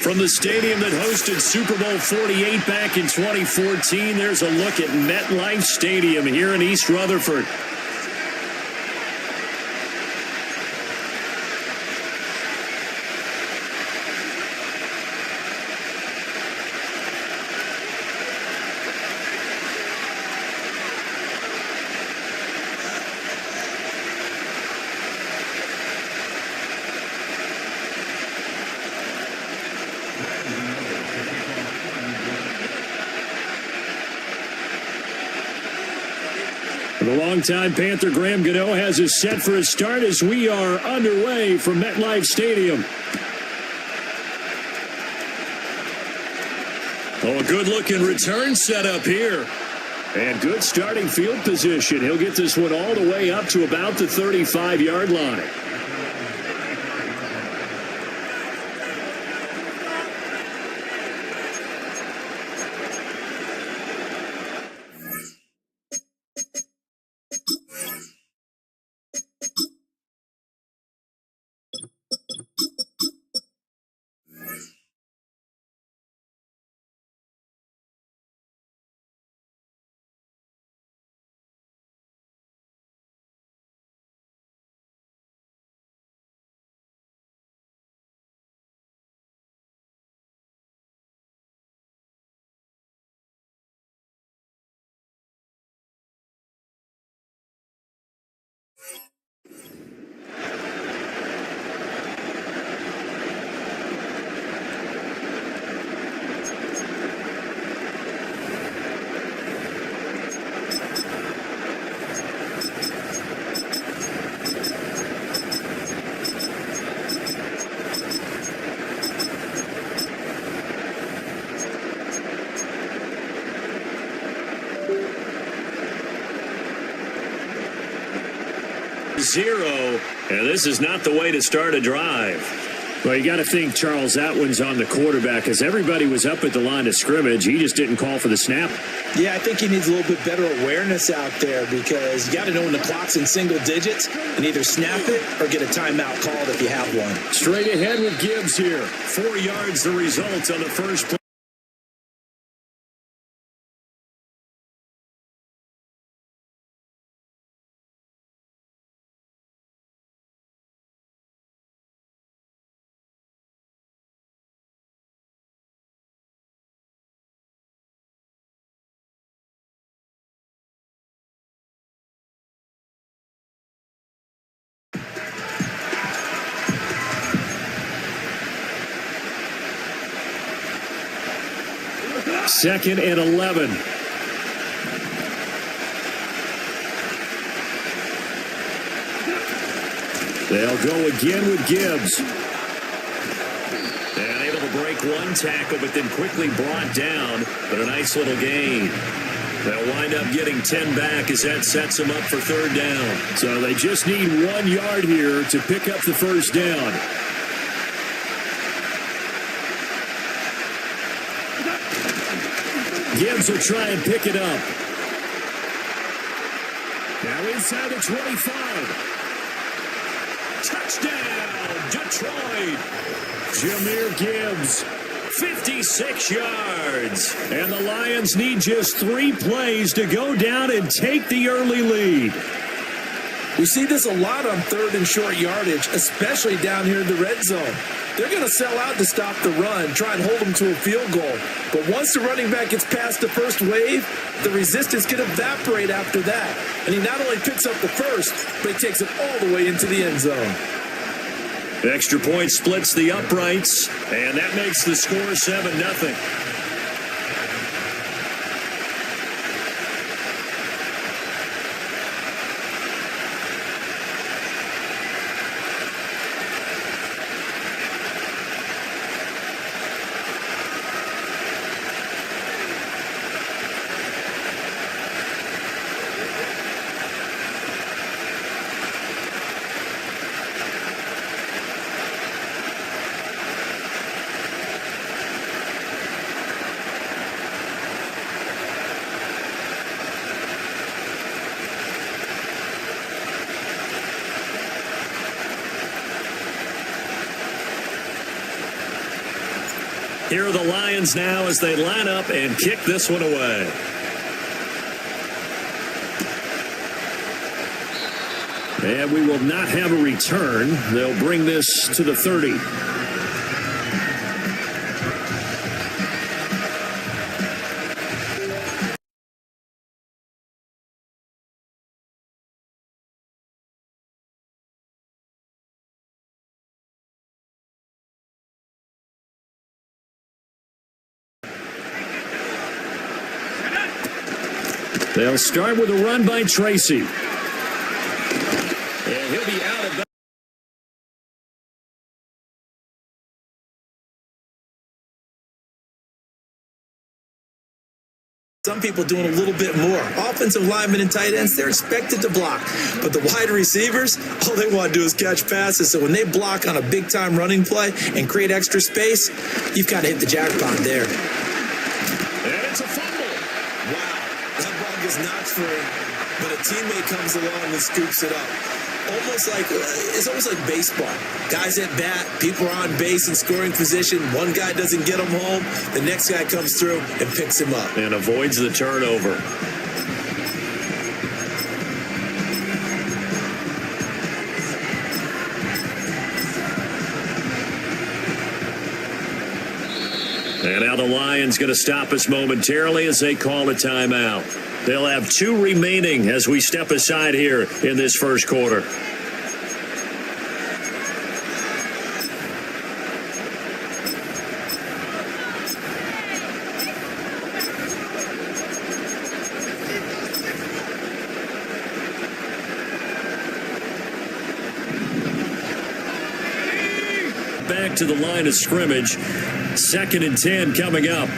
From the stadium that hosted Super Bowl 48 back in 2014, there's a look at MetLife Stadium here in East Rutherford. The longtime Panther Graham Gano has us set for a start as we are underway from MetLife Stadium. Oh, a good-looking return setup here. And good starting field position. He'll get this one all the way up to about the 35-yard line. Zero, and this is not the way to start a drive. Well, you got to think Charles Atwin's on the quarterback because everybody was up at the line of scrimmage. He just didn't call for the snap. Yeah, I think he needs a little bit better awareness out there because you got to know when the clock's in single digits and either snap it or get a timeout called if you have one. Straight ahead with Gibbs here. 4 yards the result on the first play. Second and 11. They'll go again with Gibbs. And able to break one tackle, but then quickly brought down. But a nice little gain. They'll wind up getting 10 back as that sets them up for third down. So they just need 1 yard here to pick up the first down. Gibbs will try and pick it up. Now inside the 25. Touchdown, Detroit. Jahmyr Gibbs, 56 yards. And the Lions need just 3 plays to go down and take the early lead. We see this a lot on third and short yardage, especially down here in the red zone. They're going to sell out to stop the run, try and hold them to a field goal. But once the running back gets past the first wave, the resistance can evaporate after that. And he not only picks up the first, but he takes it all the way into the end zone. The extra point splits the uprights, and that makes the score 7-0. Here are the Lions now as they line up and kick this one away. And we will not have a return. They'll bring this to the 30. They'll start with a run by Tracy. And he'll be out of bounds. Some people doing a little bit more. Offensive linemen and tight ends, they're expected to block. But the wide receivers, all they want to do is catch passes. So when they block on a big-time running play and create extra space, you've got to hit the jackpot there. And it's a fumble. Wow, that ball gets knocked free, but a teammate comes along and scoops it up. It's almost like baseball. Guys at bat, people are on base in scoring position. One guy doesn't get him home. The next guy comes through and picks him up. And avoids the turnover. And now the Lions going to stop us momentarily as they call a timeout. They'll have 2 remaining as we step aside here in this first quarter. Back to the line of scrimmage. 2nd and 10 coming up.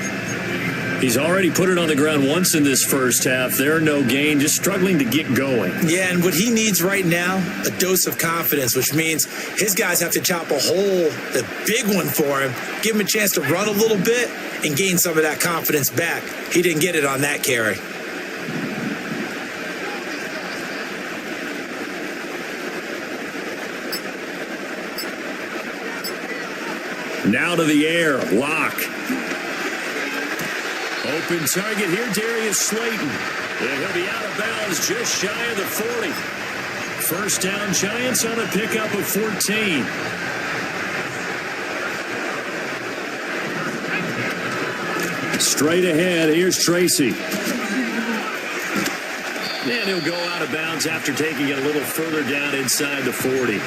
He's already put it on the ground once in this first half. They're no gain, just struggling to get going. Yeah, and what he needs right now, a dose of confidence, which means his guys have to chop a hole, the big one for him, give him a chance to run a little bit and gain some of that confidence back. He didn't get it on that carry. Now to the air, Locke. Open target here, Darius Slayton. And he'll be out of bounds just shy of the 40. First down, Giants on a pickup of 14. Straight ahead, here's Tracy. And he'll go out of bounds after taking it a little further down inside the 40.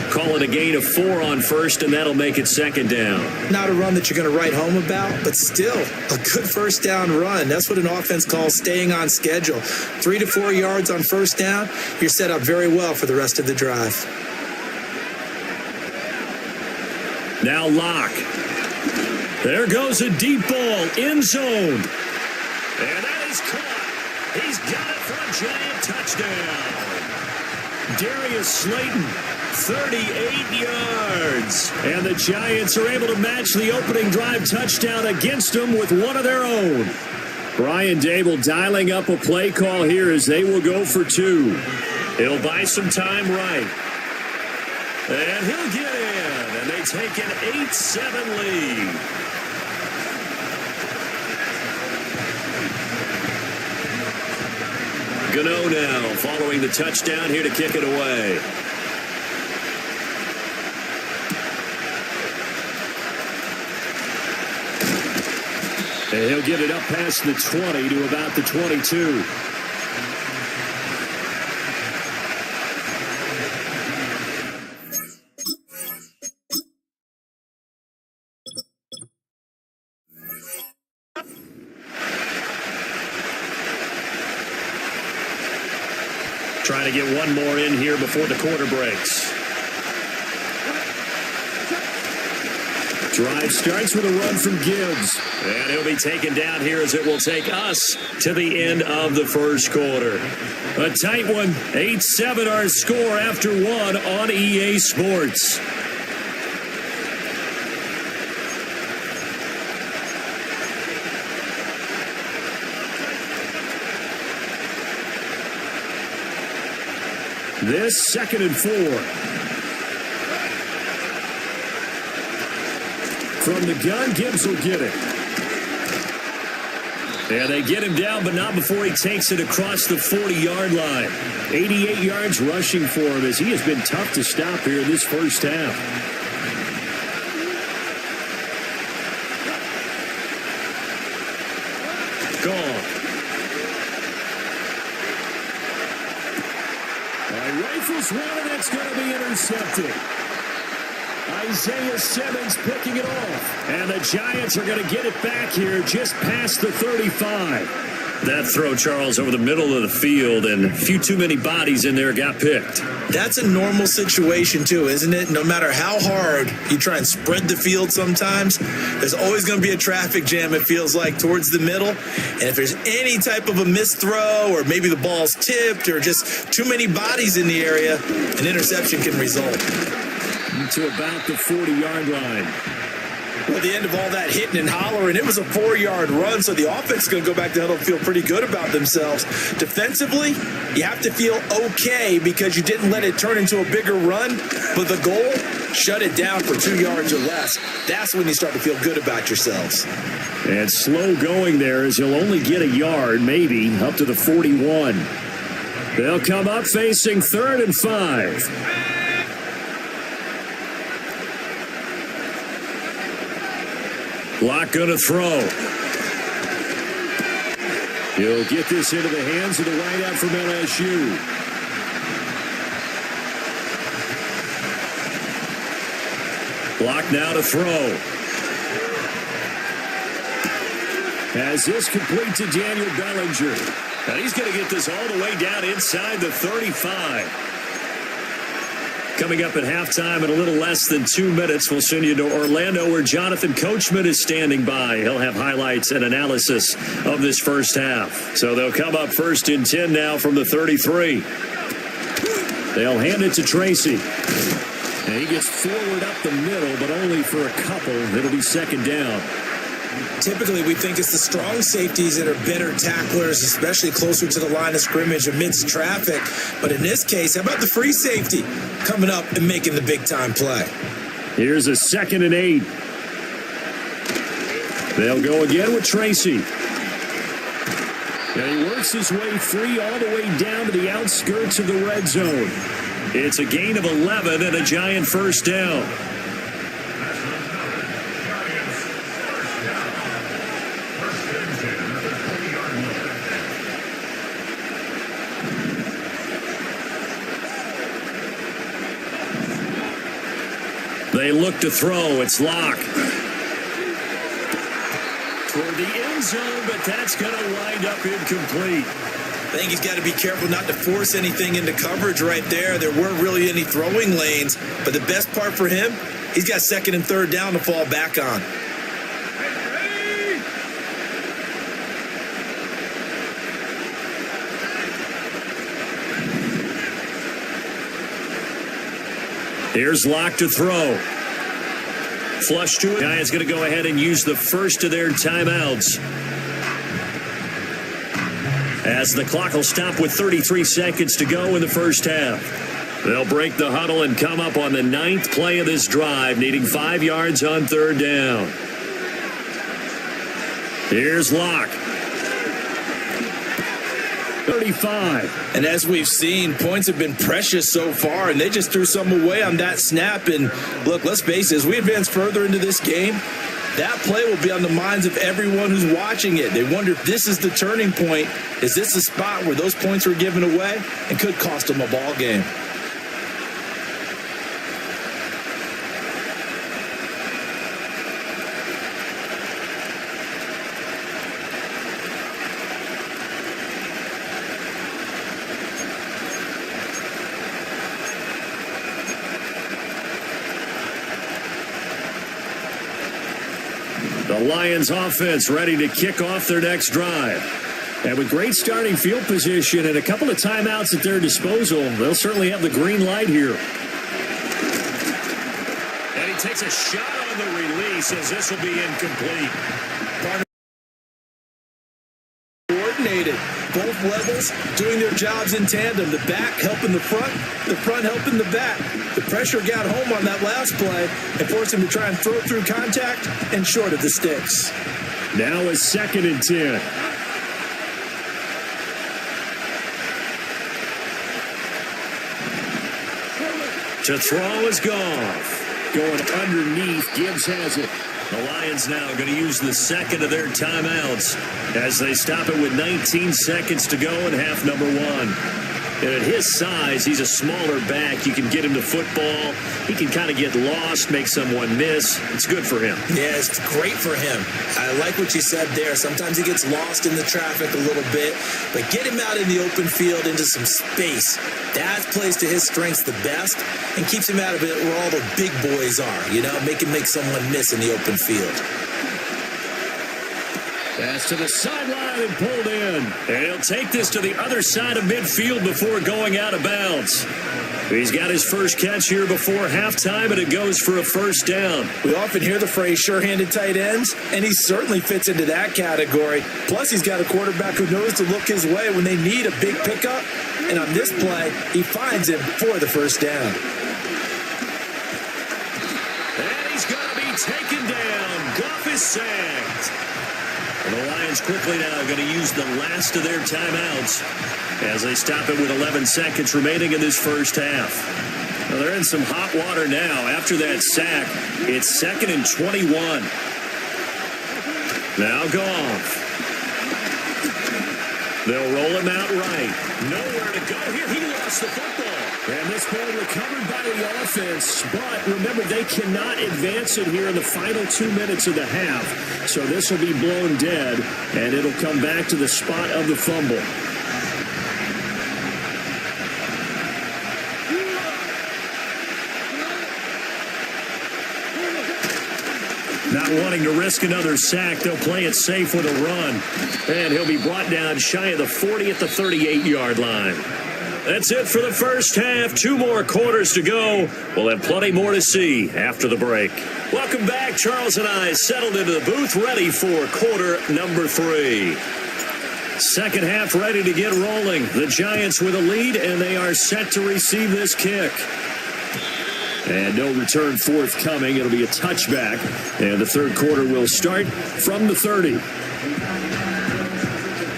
Call it a gain of 4 on first, and that'll make it 2nd down. Not a run that you're going to write home about, but still a good first down run. That's what an offense calls staying on schedule. 3 to 4 yards on first down, you're set up very well for the rest of the drive. Now Locke. There goes a deep ball, end zone. And that is caught. He's got it for a Giant touchdown. Darius Slayton. 38 yards. And the Giants are able to match the opening drive touchdown against them with one of their own. Brian Dable dialing up a play call here as they will go for 2. He'll buy some time right. And he'll get in. And they take an 8-7 lead. Gano now following the touchdown here to kick it away. And he'll get it up past the 20 to about the 22. Trying to get one more in here before the quarter breaks. Drive starts with a run from Gibbs. And he'll be taken down here as it will take us to the end of the first quarter. A tight one. 8-7 our score after 1 on EA Sports. This 2nd and 4. From the gun, Gibbs will get it. And they get him down, but not before he takes it across the 40-yard line. 88 yards rushing for him as he has been tough to stop here in this first half. Gone. Rifles one, and it's going to be intercepted. Isaiah Simmons picking it off. And the Giants are going to get it back here just past the 35. That throw, Charles, over the middle of the field, and a few too many bodies in there got picked. That's a normal situation, too, isn't it? No matter how hard you try and spread the field sometimes, there's always going to be a traffic jam, it feels like, towards the middle. And if there's any type of a missed throw, or maybe the ball's tipped, or just too many bodies in the area, an interception can result. To about the 40-yard line. Well, at the end of all that hitting and hollering, it was a 4-yard run, so the offense is going to go back to huddle and feel pretty good about themselves. Defensively, you have to feel okay because you didn't let it turn into a bigger run, but the goal, shut it down for 2 yards or less. That's when you start to feel good about yourselves. And slow going there as he'll only get a yard, maybe, up to the 41. They'll come up facing 3rd and 5. Locke going to throw. He'll get this into the hands of the wideout from LSU. Locke now to throw. As this complete to Daniel Bellinger. And he's going to get this all the way down inside the 35. Coming up at halftime in a little less than 2 minutes, we'll send you to Orlando where Jonathan Coachman is standing by. He'll have highlights and analysis of this first half. So they'll come up 1st and 10 now from the 33. They'll hand it to Tracy. And he gets forward up the middle, but only for a couple. It'll be 2nd down. Typically, we think it's the strong safeties that are better tacklers, especially closer to the line of scrimmage amidst traffic. But in this case, how about the free safety coming up and making the big-time play? Here's a 2nd and 8. They'll go again with Tracy. And he works his way free all the way down to the outskirts of the red zone. It's a gain of 11 and a Giant 1st down. They look to throw. It's Locke. Toward the end zone, but that's going to wind up incomplete. I think he's got to be careful not to force anything into coverage right there. There weren't really any throwing lanes, but the best part for him, he's got 2nd and 3rd down to fall back on. Here's Locke to throw. Flush to it. Giants going to go ahead and use the first of their timeouts. As the clock will stop with 33 seconds to go in the first half. They'll break the huddle and come up on the 9th play of this drive, needing 5 yards on 3rd down. Here's Locke. 35. And as we've seen, points have been precious so far, and they just threw some away on that snap. And look, let's face it, as we advance further into this game, that play will be on the minds of everyone who's watching it. They wonder if this is the turning point. Is this the spot where those points were given away and could cost them a ball game? The Lions offense ready to kick off their next drive. And with great starting field position and a couple of timeouts at their disposal, they'll certainly have the green light here. And he takes a shot on the release as this will be incomplete. Coordinated. Both both levels doing their jobs in tandem. The back helping the front helping the back. The pressure got home on that last play and forced him to try and throw through contact and short of the sticks. Now a 2nd and 10. To throw is Goff. Going underneath. Gibbs has it. The Lions now going to use the second of their timeouts as they stop it with 19 seconds to go in half number 1. And at his size, he's a smaller back. You can get him to football. He can kind of get lost, make someone miss. It's good for him. Yeah, it's great for him. I like what you said there. Sometimes he gets lost in the traffic a little bit, but get him out in the open field into some space. That plays to his strengths the best and keeps him out of it where all the big boys are, make someone miss in the open field. Pass to the sideline and pulled in. And he'll take this to the other side of midfield before going out of bounds. He's got his first catch here before halftime, and it goes for a first down. We often hear the phrase sure-handed tight ends, and he certainly fits into that category. Plus, he's got a quarterback who knows to look his way when they need a big pickup. And on this play, he finds him for the first down. And he's going to be taken down. Goff is sacked. And the Lions quickly now going to use the last of their timeouts as they stop it with 11 seconds remaining in this first half. Well, they're in some hot water now. After that sack, it's 2nd and 21. Now Goff. They'll roll him out right. Nowhere to go here. He lost the football. And this ball recovered by the offense. But remember, they cannot advance it here in the final 2 minutes of the half. So this will be blown dead, and it'll come back to the spot of the fumble. Not wanting to risk another sack, they'll play it safe with a run. And he'll be brought down shy of the 40 at the 38-yard line. That's it for the first half. 2 more quarters to go. We'll have plenty more to see after the break. Welcome back. Charles and I settled into the booth, ready for quarter number 3. Second half ready to get rolling. The Giants with a lead, and they are set to receive this kick. And no return forthcoming. It'll be a touchback. And the third quarter will start from the 30.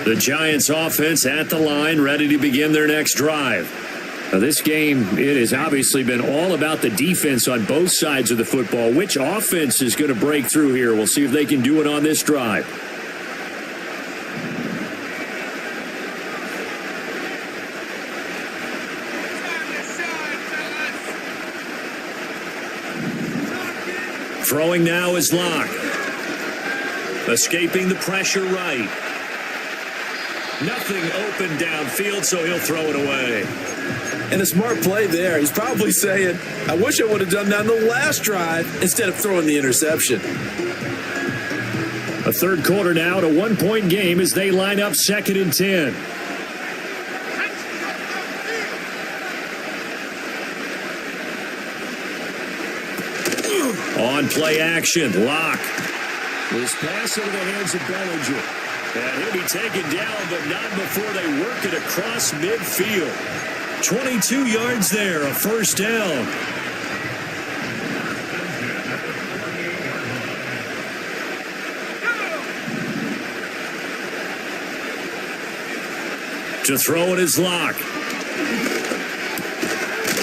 The Giants offense at the line, ready to begin their next drive. Now this game, it has obviously been all about the defense on both sides of the football. Which offense is going to break through here? We'll see if they can do it on this drive. Throwing now is Locke. Escaping the pressure right. Nothing open downfield, so he'll throw it away. And a smart play there. He's probably saying, I wish I would have done that on the last drive instead of throwing the interception. A third quarter now, to 1-point game as they line up 2nd and 10. On play action, Locke. This pass into the hands of Bellinger. And he'll be taken down, but not before they work it across midfield. 22 yards there, a first down. To throw it is Locke.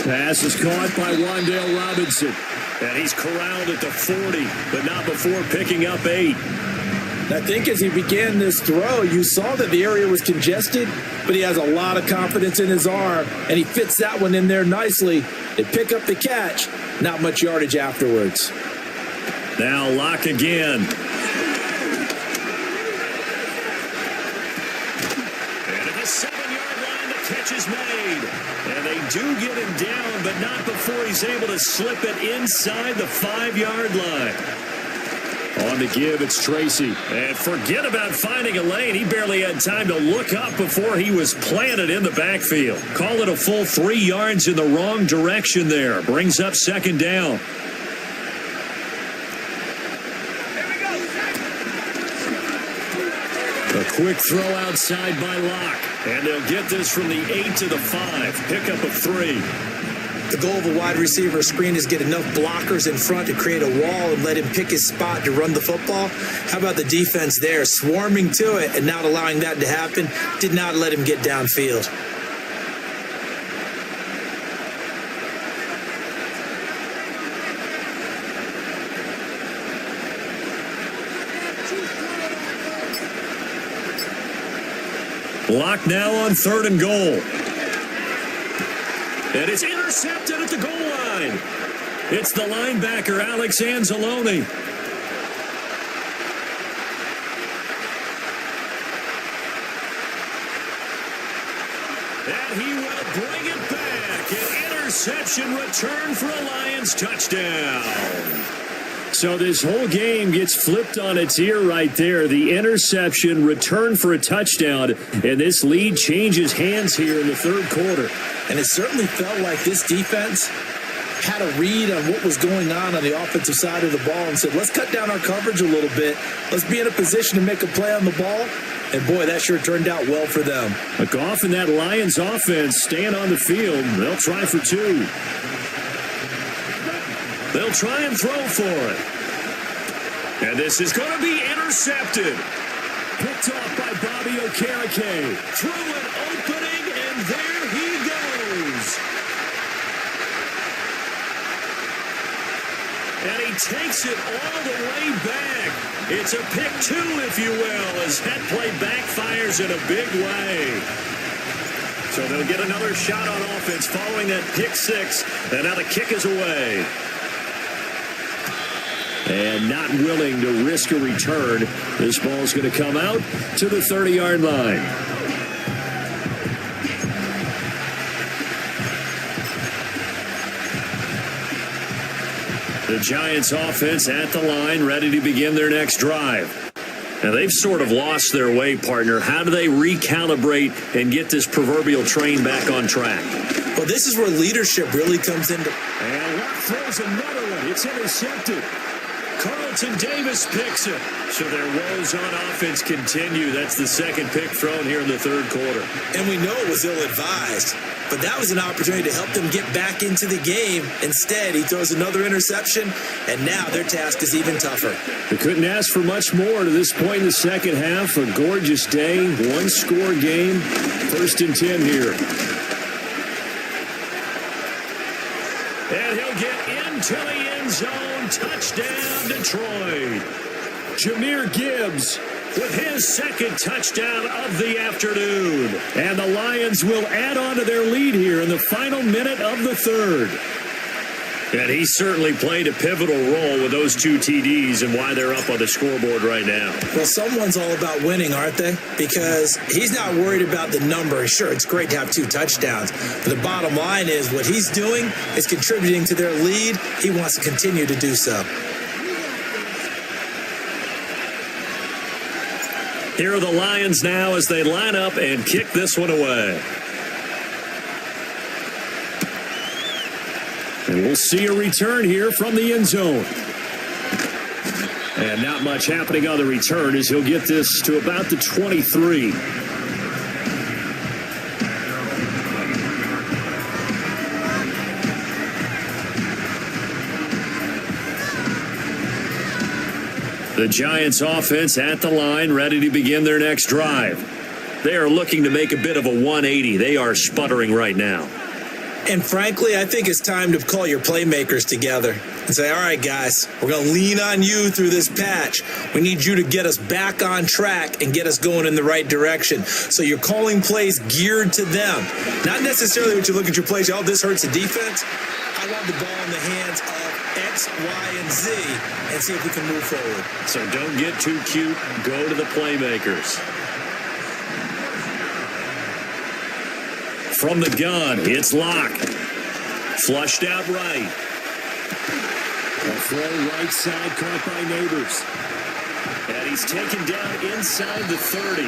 Pass is caught by Wan'Dale Robinson. And he's corralled at the 40, but not before picking up 8. I think as he began this throw, you saw that the area was congested, but he has a lot of confidence in his arm, and he fits that one in there nicely. They pick up the catch, not much yardage afterwards. Now Locke again. And at the 7-yard line, the catch is made. And they do get him down, but not before he's able to slip it inside the 5-yard line. On the give, it's Tracy. And forget about finding a lane. He barely had time to look up before he was planted in the backfield. Call it a full 3 yards in the wrong direction there. Brings up 2nd down. A quick throw outside by Locke. And they'll get this from the 8 to the 5. Pickup of 3. The goal of a wide receiver screen is get enough blockers in front to create a wall and let him pick his spot to run the football. How about the defense there, swarming to it and not allowing that to happen? Did not let him get downfield. Locke now on 3rd and goal. And it's intercepted at the goal line. It's the linebacker, Alex Anzalone. And he will bring it back. An interception return for a Lions touchdown. So this whole game gets flipped on its ear right there. The interception, return for a touchdown, and this lead changes hands here in the 3rd quarter. And it certainly felt like this defense had a read on what was going on the offensive side of the ball and said, let's cut down our coverage a little bit. Let's be in a position to make a play on the ball. And, boy, that sure turned out well for them. A Goff and that Lions offense staying on the field. They'll try for 2. They'll try and throw for it. And this is going to be intercepted. Picked off by Bobby Okereke. Through an opening, and there he goes. And he takes it all the way back. It's a pick 2, if you will, as that play backfires in a big way. So they'll get another shot on offense following that pick 6. And now the kick is away. And not willing to risk a return. This ball's going to come out to the 30-yard line. The Giants offense at the line, ready to begin their next drive. Now, they've sort of lost their way, partner. How do they recalibrate and get this proverbial train back on track? Well, this is where leadership really comes into. And Locke throws another one. It's intercepted. Carlton Davis picks it. So their woes on offense continue. That's the 2nd pick thrown here in the 3rd quarter. And we know it was ill-advised, but that was an opportunity to help them get back into the game. Instead, he throws another interception, and now their task is even tougher. They couldn't ask for much more to this point in the second half. A gorgeous day, 1-score game. 1st and 10 here. And he'll get into the end zone. Touchdown, Detroit. Jahmyr Gibbs with his 2nd touchdown of the afternoon. And the Lions will add on to their lead here in the final minute of the 3rd. And he certainly played a pivotal role with those 2 TDs and why they're up on the scoreboard right now. Well, someone's all about winning, aren't they? Because he's not worried about the number. Sure, it's great to have 2 touchdowns. But the bottom line is what he's doing is contributing to their lead. He wants to continue to do so. Here are the Lions now as they line up and kick this one away. And we'll see a return here from the end zone. And not much happening on the return as he'll get this to about the 23. The Giants offense at the line, ready to begin their next drive. They are looking to make a bit of a 180. They are sputtering right now. And frankly, I think it's time to call your playmakers together and say, all right, guys, we're going to lean on you through this patch. We need you to get us back on track and get us going in the right direction. So you're calling plays geared to them. Not necessarily what you look at your plays, oh, this hurts the defense. I want the ball in the hands of X, Y, and Z and see if we can move forward. So don't get too cute. Go to the playmakers. From the gun, it's Locke. Flushed out right. A throw right side caught by Neighbors. And he's taken down inside the 30.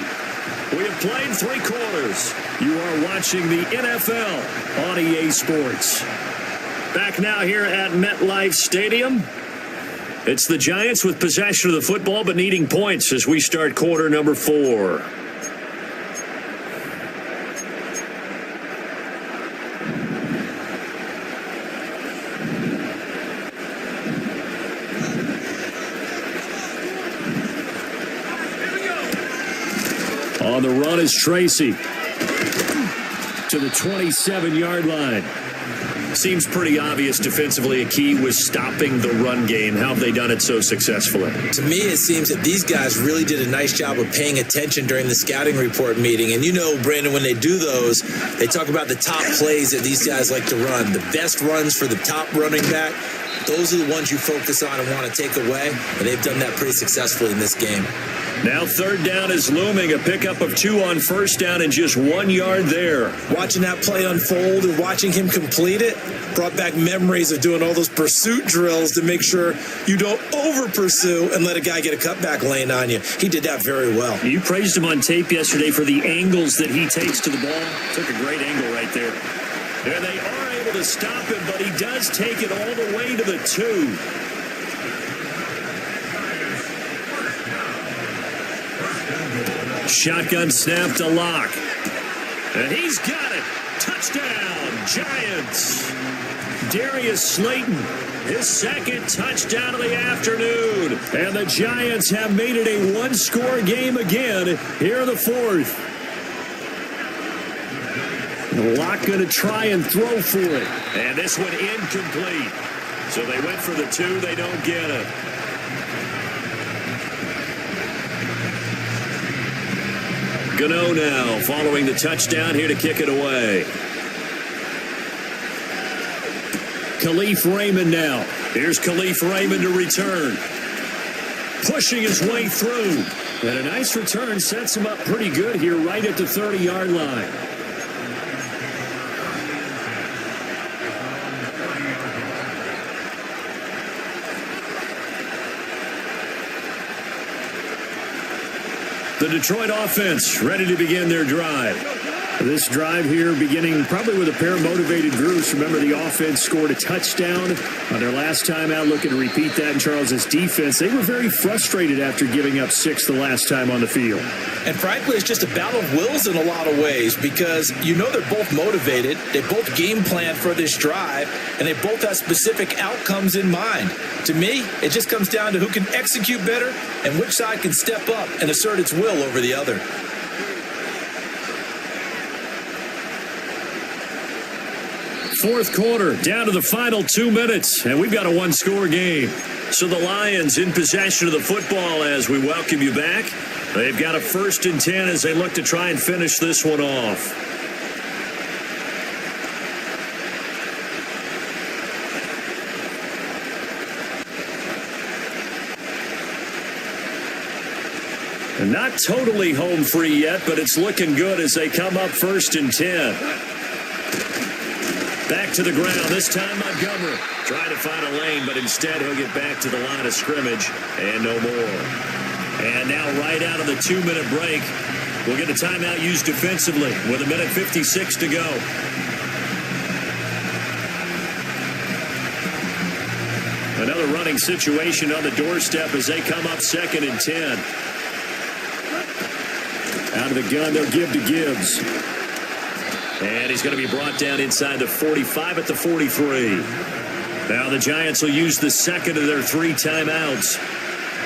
We have played 3 quarters. You are watching the NFL on EA Sports. Back now here at MetLife Stadium. It's the Giants with possession of the football but needing points as we start quarter number 4. On the run is Tracy to the 27-yard line. Seems pretty obvious defensively a key was stopping the run game. How have they done it so successfully? To me, it seems that these guys really did a nice job of paying attention during the scouting report meeting. And you know, Brandon, when they do those, they talk about the top plays that these guys like to run. The best runs for the top running back, those are the ones you focus on and want to take away. And they've done that pretty successfully in this game. Now third down is looming. A pickup of 2 on first down and just 1 yard there. Watching that play unfold and watching him complete it brought back memories of doing all those pursuit drills to make sure you don't over-pursue and let a guy get a cutback lane on you. He did that very well. You praised him on tape yesterday for the angles that he takes to the ball. Took a great angle right there. There they are able to stop him, but he does take it all the way to the 2. Shotgun snap to Locke. And he's got it. Touchdown, Giants. Darius Slayton, his second touchdown of the afternoon. And the Giants have made it a one-score game again here in the 4th. Locke going to try and throw for it. And this one incomplete. So they went for the 2. They don't get it. Gano now following the touchdown here to kick it away. Khalif Raymond now. Here's Khalif Raymond to return. Pushing his way through. And a nice return sets him up pretty good here right at the 30-yard line. The Detroit offense ready to begin their drive. This drive here beginning probably with a pair of motivated groups. Remember, the offense scored a touchdown on their last time out. Looking to repeat that in Charles's defense. They were very frustrated after giving up 6 the last time on the field. And frankly, it's just a battle of wills in a lot of ways because you know they're both motivated. They both game plan for this drive, and they both have specific outcomes in mind. To me, it just comes down to who can execute better and which side can step up and assert its will over the other. Fourth quarter, down to the final 2 minutes, and we've got a one-score game. So the Lions in possession of the football as we welcome you back. They've got a 1st and 10 as they look to try and finish this one off. And not totally home free yet, but it's looking good as they come up 1st and 10. Back to the ground, this time Montgomery. Trying to find a lane, but instead he'll get back to the line of scrimmage and no more. And now right out of the 2-minute break, we'll get a timeout used defensively with 1:56 to go. Another running situation on the doorstep as they come up 2nd and 10. Out of the gun, they'll give to Gibbs. And he's going to be brought down inside the 45 at the 43. Now the Giants will use the second of their 3 timeouts.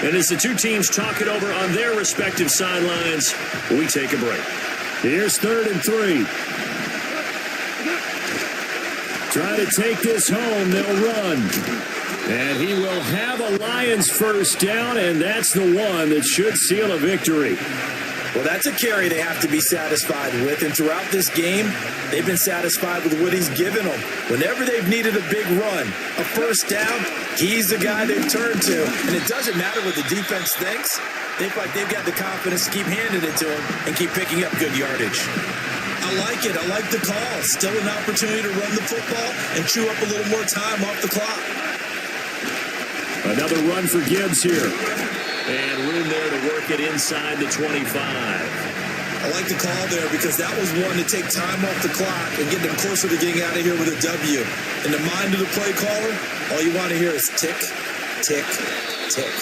And as the two teams talk it over on their respective sidelines, we take a break. Here's 3rd and 3. Try to take this home. They'll run. And he will have a Lions first down, and that's the one that should seal a victory. Well, that's a carry they have to be satisfied with. And throughout this game, they've been satisfied with what he's given them. Whenever they've needed a big run, a first down, he's the guy they've turned to. And it doesn't matter what the defense thinks. They feel like they've got the confidence to keep handing it to him and keep picking up good yardage. I like it. I like the call. Still an opportunity to run the football and chew up a little more time off the clock. Another run for Gibbs here. And room there to work it inside the 25. I like the call there because that was one to take time off the clock and get them closer to getting out of here with a W. In the mind of the play caller, all you want to hear is tick, tick, tick.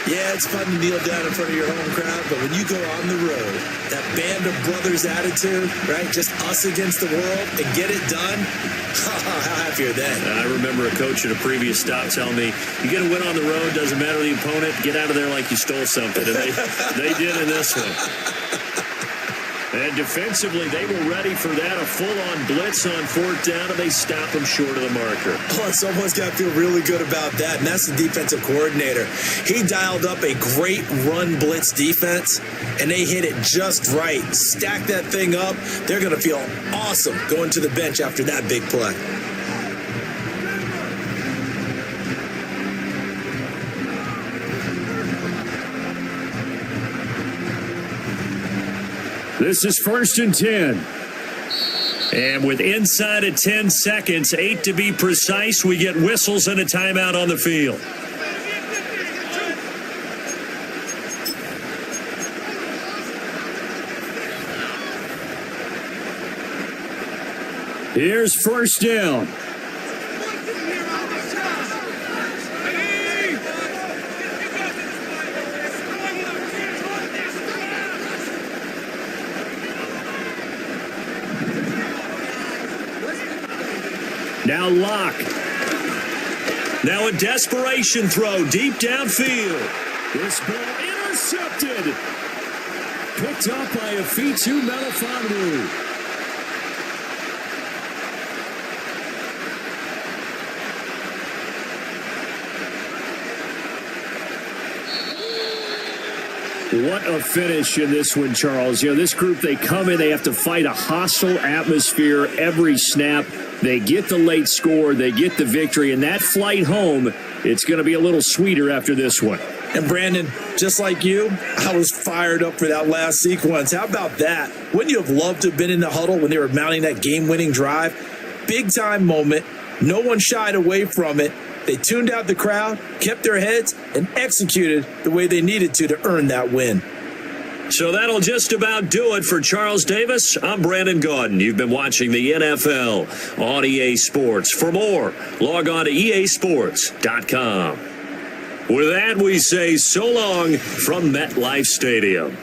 Yeah, it's fun to kneel down in front of your home crowd, but when you go on the road, that band of brothers attitude, right? Just us against the world and get it done. How happy are they? I remember a coach at a previous stop telling me, you get a win on the road, doesn't matter the opponent, get out of there like you stole something. And they did in this one. And defensively, they were ready for that. A full-on blitz on fourth down, and they stop them short of the marker. Oh, someone's got to feel really good about that, and that's the defensive coordinator. He dialed up a great run blitz defense, and they hit it just right. Stack that thing up. They're going to feel awesome going to the bench after that big play. This is 1st and 10. And with inside of 10 seconds, 8 to be precise, we get whistles and a timeout on the field. Here's 1st down. Now Locke. Now a desperation throw deep downfield. This ball intercepted. Picked up by Afitu Melifonwu. What a finish in this one, Charles. You know, this group, they come in, they have to fight a hostile atmosphere every snap. They get the late score, they get the victory, and that flight home, it's going to be a little sweeter after this one. And Brandon, just like you, I was fired up for that last sequence. How about that? Wouldn't you have loved to have been in the huddle when they were mounting that game-winning drive? Big-time moment. No one shied away from it. They tuned out the crowd, kept their heads, and executed the way they needed to earn that win. So that'll just about do it for Charles Davis. I'm Brandon Gaudin. You've been watching the NFL on EA Sports. For more, log on to easports.com. With that, we say so long from MetLife Stadium.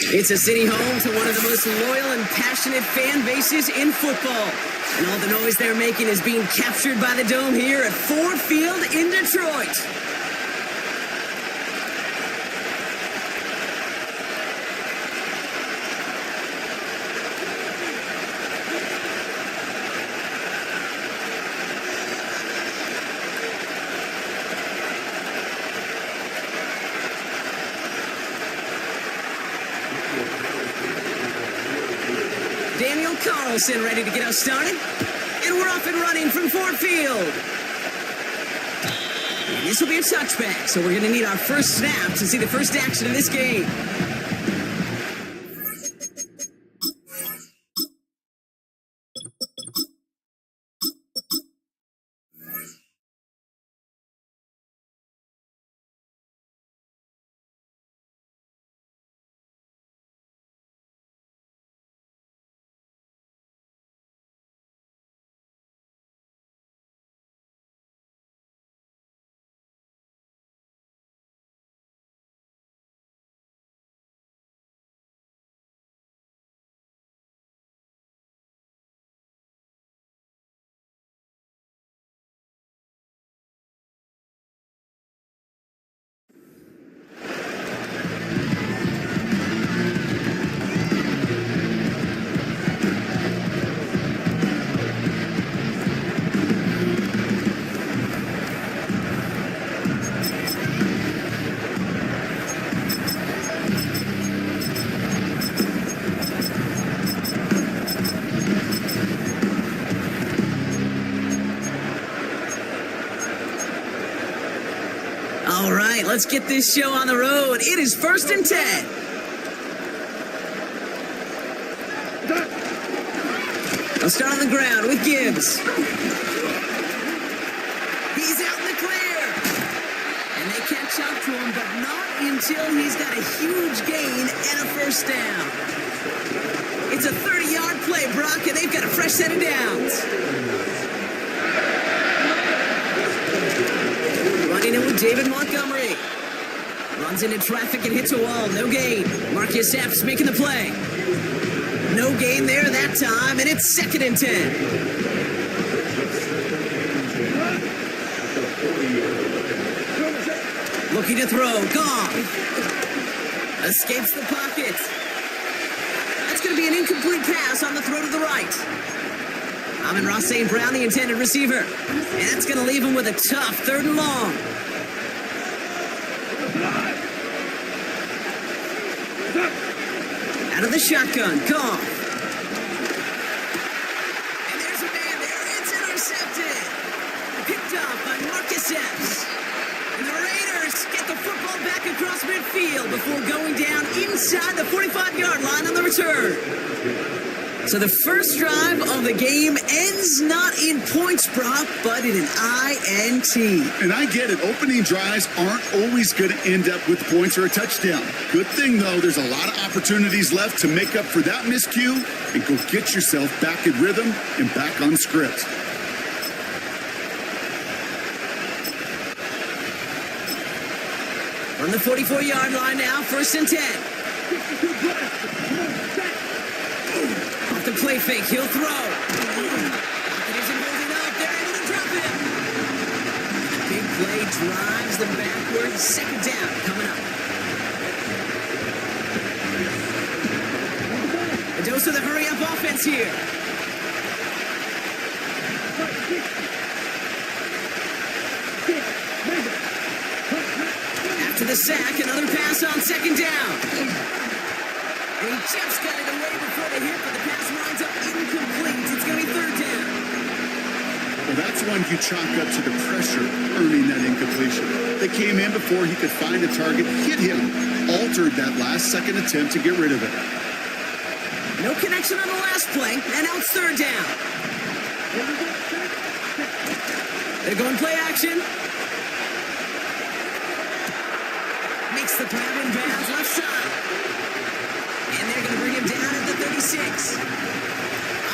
It's a city home to one of the most loyal and passionate fan bases in football. And all the noise they're making is being captured by the Dome here at Ford Field in Detroit. Carlson ready to get us started. And we're off and running from Ford Field. And this will be a touchback, so we're going to need our first snap to see the first action of this game. let's get this show on the road. It is 1st and 10. I'll start on the ground with Gibbs. He's out in the clear. And they catch up to him, but not until he's got a huge gain and a first down. It's a 30-yard play, Brock, and they've got a fresh set of downs. Running in with David Montgomery. Runs into traffic and hits a wall. No gain. Marcus Epps making the play. No gain there that time, and it's 2nd and 10. Looking to throw. Goff. Escapes the pocket. That's going to be an incomplete pass on the throw to the right. Amon-Ra St. Brown, the intended receiver. And that's going to leave him with a tough 3rd and long. Out of the shotgun, Goff. And there's a man there. It's intercepted. Picked up by Marcus Epps. And the Raiders get the football back across midfield before going down inside the 45-yard line on the return. So the first drive of the game ends not in points, Brock, but in an INT. And I get it. Opening drives aren't always going to end up with points or a touchdown. Good thing, though, there's a lot of opportunities left to make up for that miscue and go get yourself back in rhythm and back on script. On the 44-yard line now, 1st and 10. Off the play fake, he'll throw. Pocket isn't holding up, they're able to drop him. Big play drives them backwards. 2nd down coming up. A dose of the hurry-up offense here. After the sack, another pass on 2nd down. And he just got it away before the hit, but the pass winds up incomplete. It's going to be 3rd down. Well, that's one you chalk up to the pressure earning that incompletion. They came in before he could find a target, hit him, altered that last-second attempt to get rid of it. No connection on the last play, and now it's 3rd down. They're going play action. Makes the grab and bounds left side. And they're going to bring him down at the 36.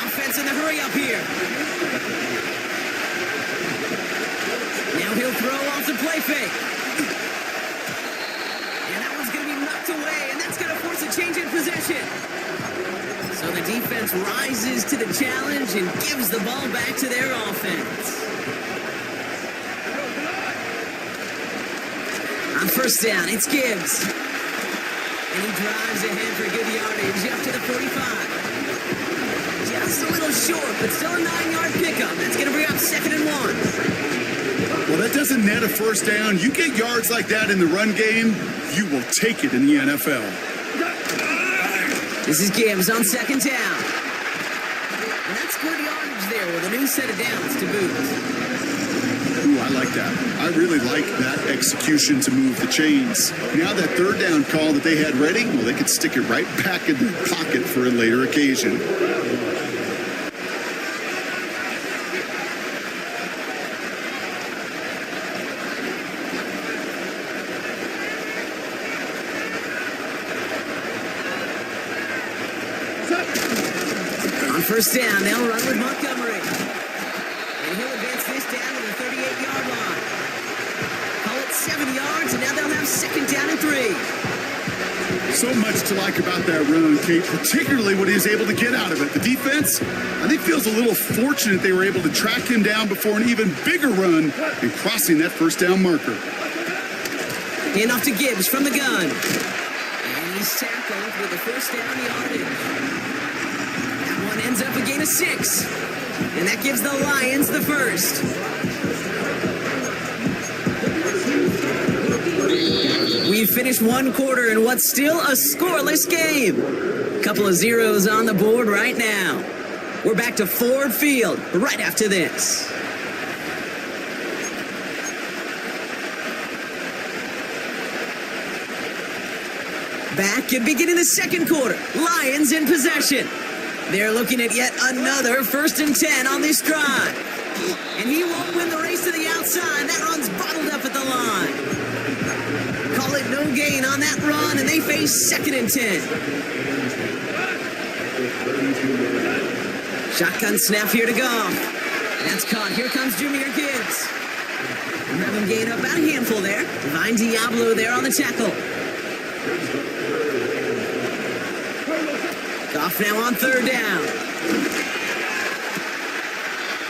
Offense in the hurry up here. Now he'll throw off the play fake. And that one's going to be knocked away, and that's going to force a change in possession. So the defense rises to the challenge and gives the ball back to their offense. On 1st down, it's Gibbs. And he drives ahead for good yardage up to the 45. Just a little short, but still a 9-yard pickup. That's going to bring up 2nd and 1. Well, that doesn't net a first down. You get yards like that in the run game, you will take it in the NFL. This is Gibbs on 2nd down. And that's good yardage there with a new set of downs to boot. Ooh, I like that. I really like that execution to move the chains. Now that 3rd down call that they had ready, well, they could stick it right back in their pocket for a later occasion. On 1st down, they'll run with Montgomery. And he'll advance this down to the 38-yard line. Call it 7 yards, and now they'll have 2nd down and 3. So much to like about that run, Kate, particularly what he was able to get out of it. The defense, I think, feels a little fortunate they were able to track him down before an even bigger run and crossing that 1st down marker. And off to Gibbs from the gun. And he's tackled with the 1st down yardage. That one ends up a gain of 6. And that gives the Lions the first. We've finished one quarter in what's still a scoreless game. Couple of zeros on the board right now. We're back to Ford Field right after this. Back and beginning the second quarter. Lions in possession. They're looking at yet another 1st and 10 on this drive. And he won't win the race to the outside. That run's bottled up at the line. Call it no gain on that run, and they face 2nd and 10. Shotgun snap here to Goff. That's caught. Here comes Jahmyr Gibbs. Grab him gain up about a handful there. Divine Diablo there on the tackle. Goff now on 3rd down.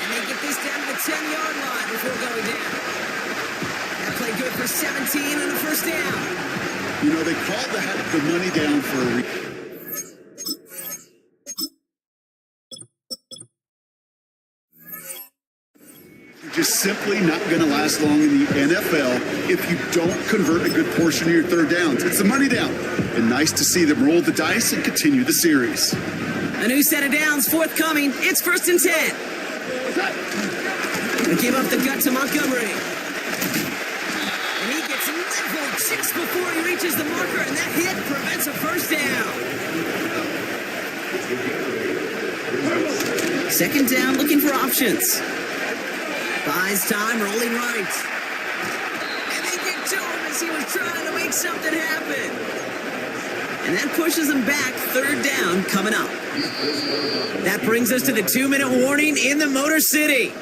And they get this down to the 10-yard line before going down. That play good for 17 and a 1st down. You know, they called the money down for a reason. Just simply not going to last long in the NFL if you don't convert a good portion of your 3rd downs. It's the money down. And nice to see them roll the dice and continue the series. A new set of downs forthcoming. It's 1st and 10. They give up the gut to Montgomery. And he gets leveled just before he reaches the marker, and that hit prevents a 1st down. 2nd down, looking for options. Buys time, rolling right. And they get to him as he was trying to make something happen. And that pushes him back. 3rd down coming up. That brings us to the 2-minute warning in the Motor City.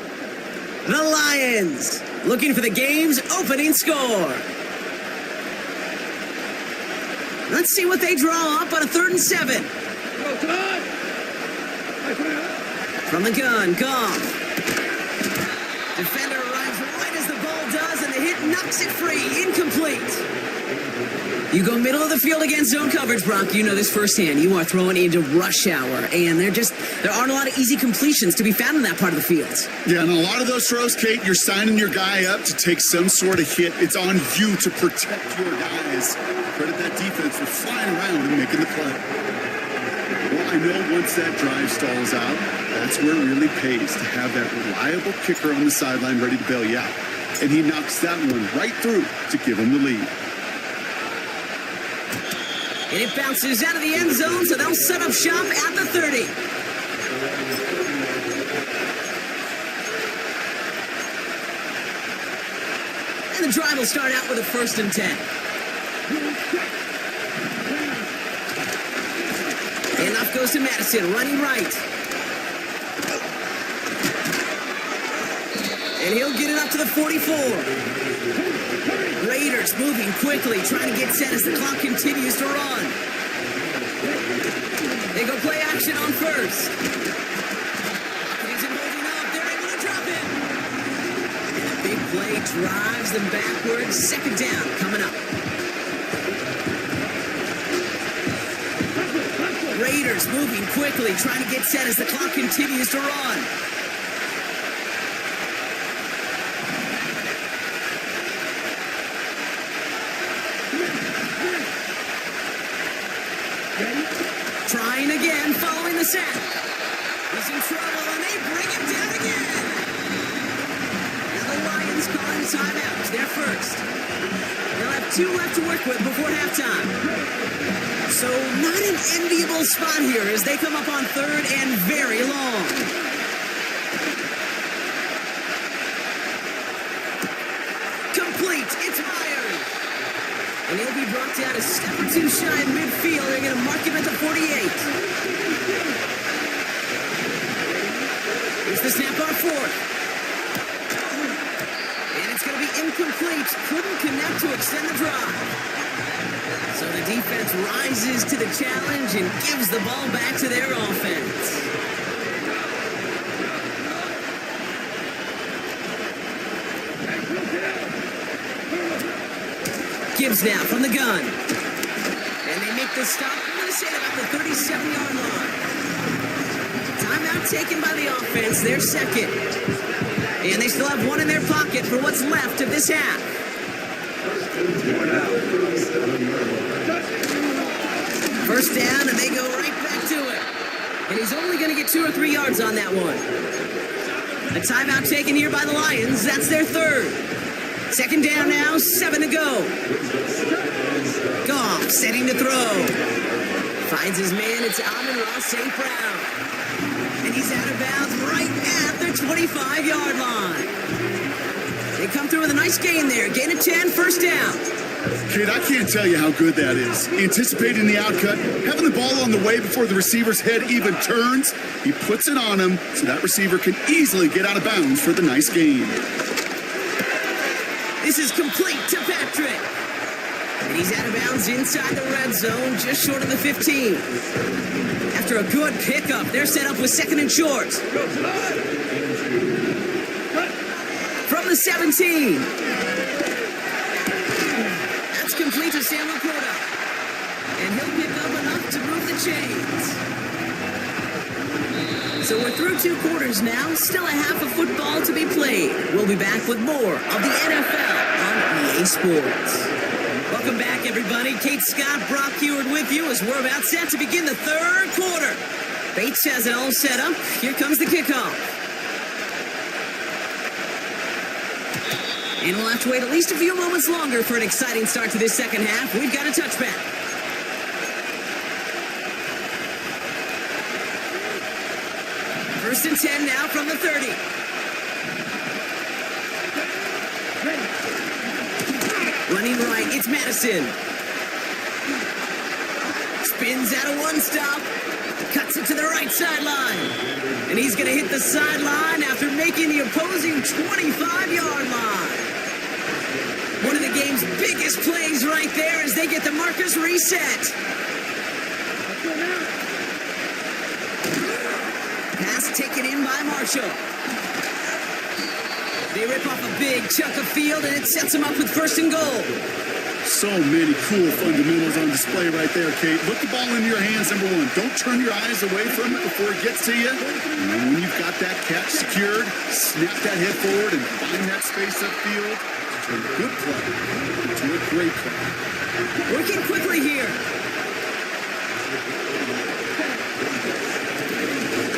The Lions looking for the game's opening score. Let's see what they draw up on a 3rd and 7. From the gun, Goff. Defender arrives right as the ball does, and the hit knocks it free. Incomplete. You go middle of the field against zone coverage, Brock. You know this firsthand. You are throwing into rush hour, and there aren't a lot of easy completions to be found in that part of the field. Yeah, and a lot of those throws, Kate, you're signing your guy up to take some sort of hit. It's on you to protect your guys. Credit that defense for flying around and making the play. Well, I know once that drive stalls out, that's where it really pays to have that reliable kicker on the sideline ready to bail you out. And he knocks that one right through to give him the lead. And it bounces out of the end zone, so they'll set up shop at the 30. And the drive will start out with a 1st and 10. Handoff goes to Madison, running right. And he'll get it up to the 44. Raiders moving quickly, trying to get set as the clock continues to run. They go play action on 1st. He's holding up. They're able to drop him. And a big play drives them backwards. 2nd down coming up. Raiders moving quickly, trying to get set as the clock continues to run. Trying again, following the sack. He's in trouble, and they bring him down again. Now the Lions calling timeouts. They're 1st. They'll have 2 left to work with before halftime. So not an enviable spot here as they come up on 3rd and very long. Complete. It's Myers. And he'll be brought down a step or 2 shy of midfield. They're going to mark him at the 48. Here's the snap on 4th. And it's going to be incomplete. Couldn't connect to extend the drive. So the defense rises to the challenge and gives the ball back to their offense. Gibbs now from the gun. And they make the stop, I'm going to say about the 37-yard line. Timeout taken by the offense, their 2nd. And they still have 1 in their pocket for what's left of this half. First down, and they go right back to it. And he's only going to get 2 or 3 yards on that one. A timeout taken here by the Lions. That's their 3rd. 2nd down now, 7 to go. Goff setting to throw. Finds his man, it's Amon-Ra St. Brown. And he's out of bounds right at the 25-yard line. They come through with a nice gain there. Gain of 10, first down. Kid, I can't tell you how good that is. Anticipating the outcut, having the ball on the way before the receiver's head even turns. He puts it on him so that receiver can easily get out of bounds for the nice gain. This is complete to Patrick. And he's out of bounds inside the red zone, just short of the 15. After a good pickup, they're set up with second and short. From the 17. That's complete to Sam Lakota. And he'll pick up enough to move the chains. So we're through 2 quarters now. Still a half of football to be played. We'll be back with more of the NFL on EA Sports. Welcome back, everybody. Kate Scott, Brock Heward with you as we're about set to begin the third quarter. Bates has it all set up. Here comes the kickoff. And we'll have to wait at least a few moments longer for an exciting start to this second half. We've got a touchback. First and 10 now from the 30. Running right, it's Madison. Spins out of one stop. Cuts it to the right sideline. And he's going to hit the sideline after making the opposing 25-yard line. One of the game's biggest plays right there as they get the markers reset. Pass taken in by Marshall. They rip off a big chunk of field, and it sets them up with first and goal. So many cool fundamentals on display right there, Kate. Put the ball in your hands, number one. Don't turn your eyes away from it before it gets to you. And when you've got that catch secured, snap that head forward and find that space upfield. Turn a good play to a great play. Working quickly here.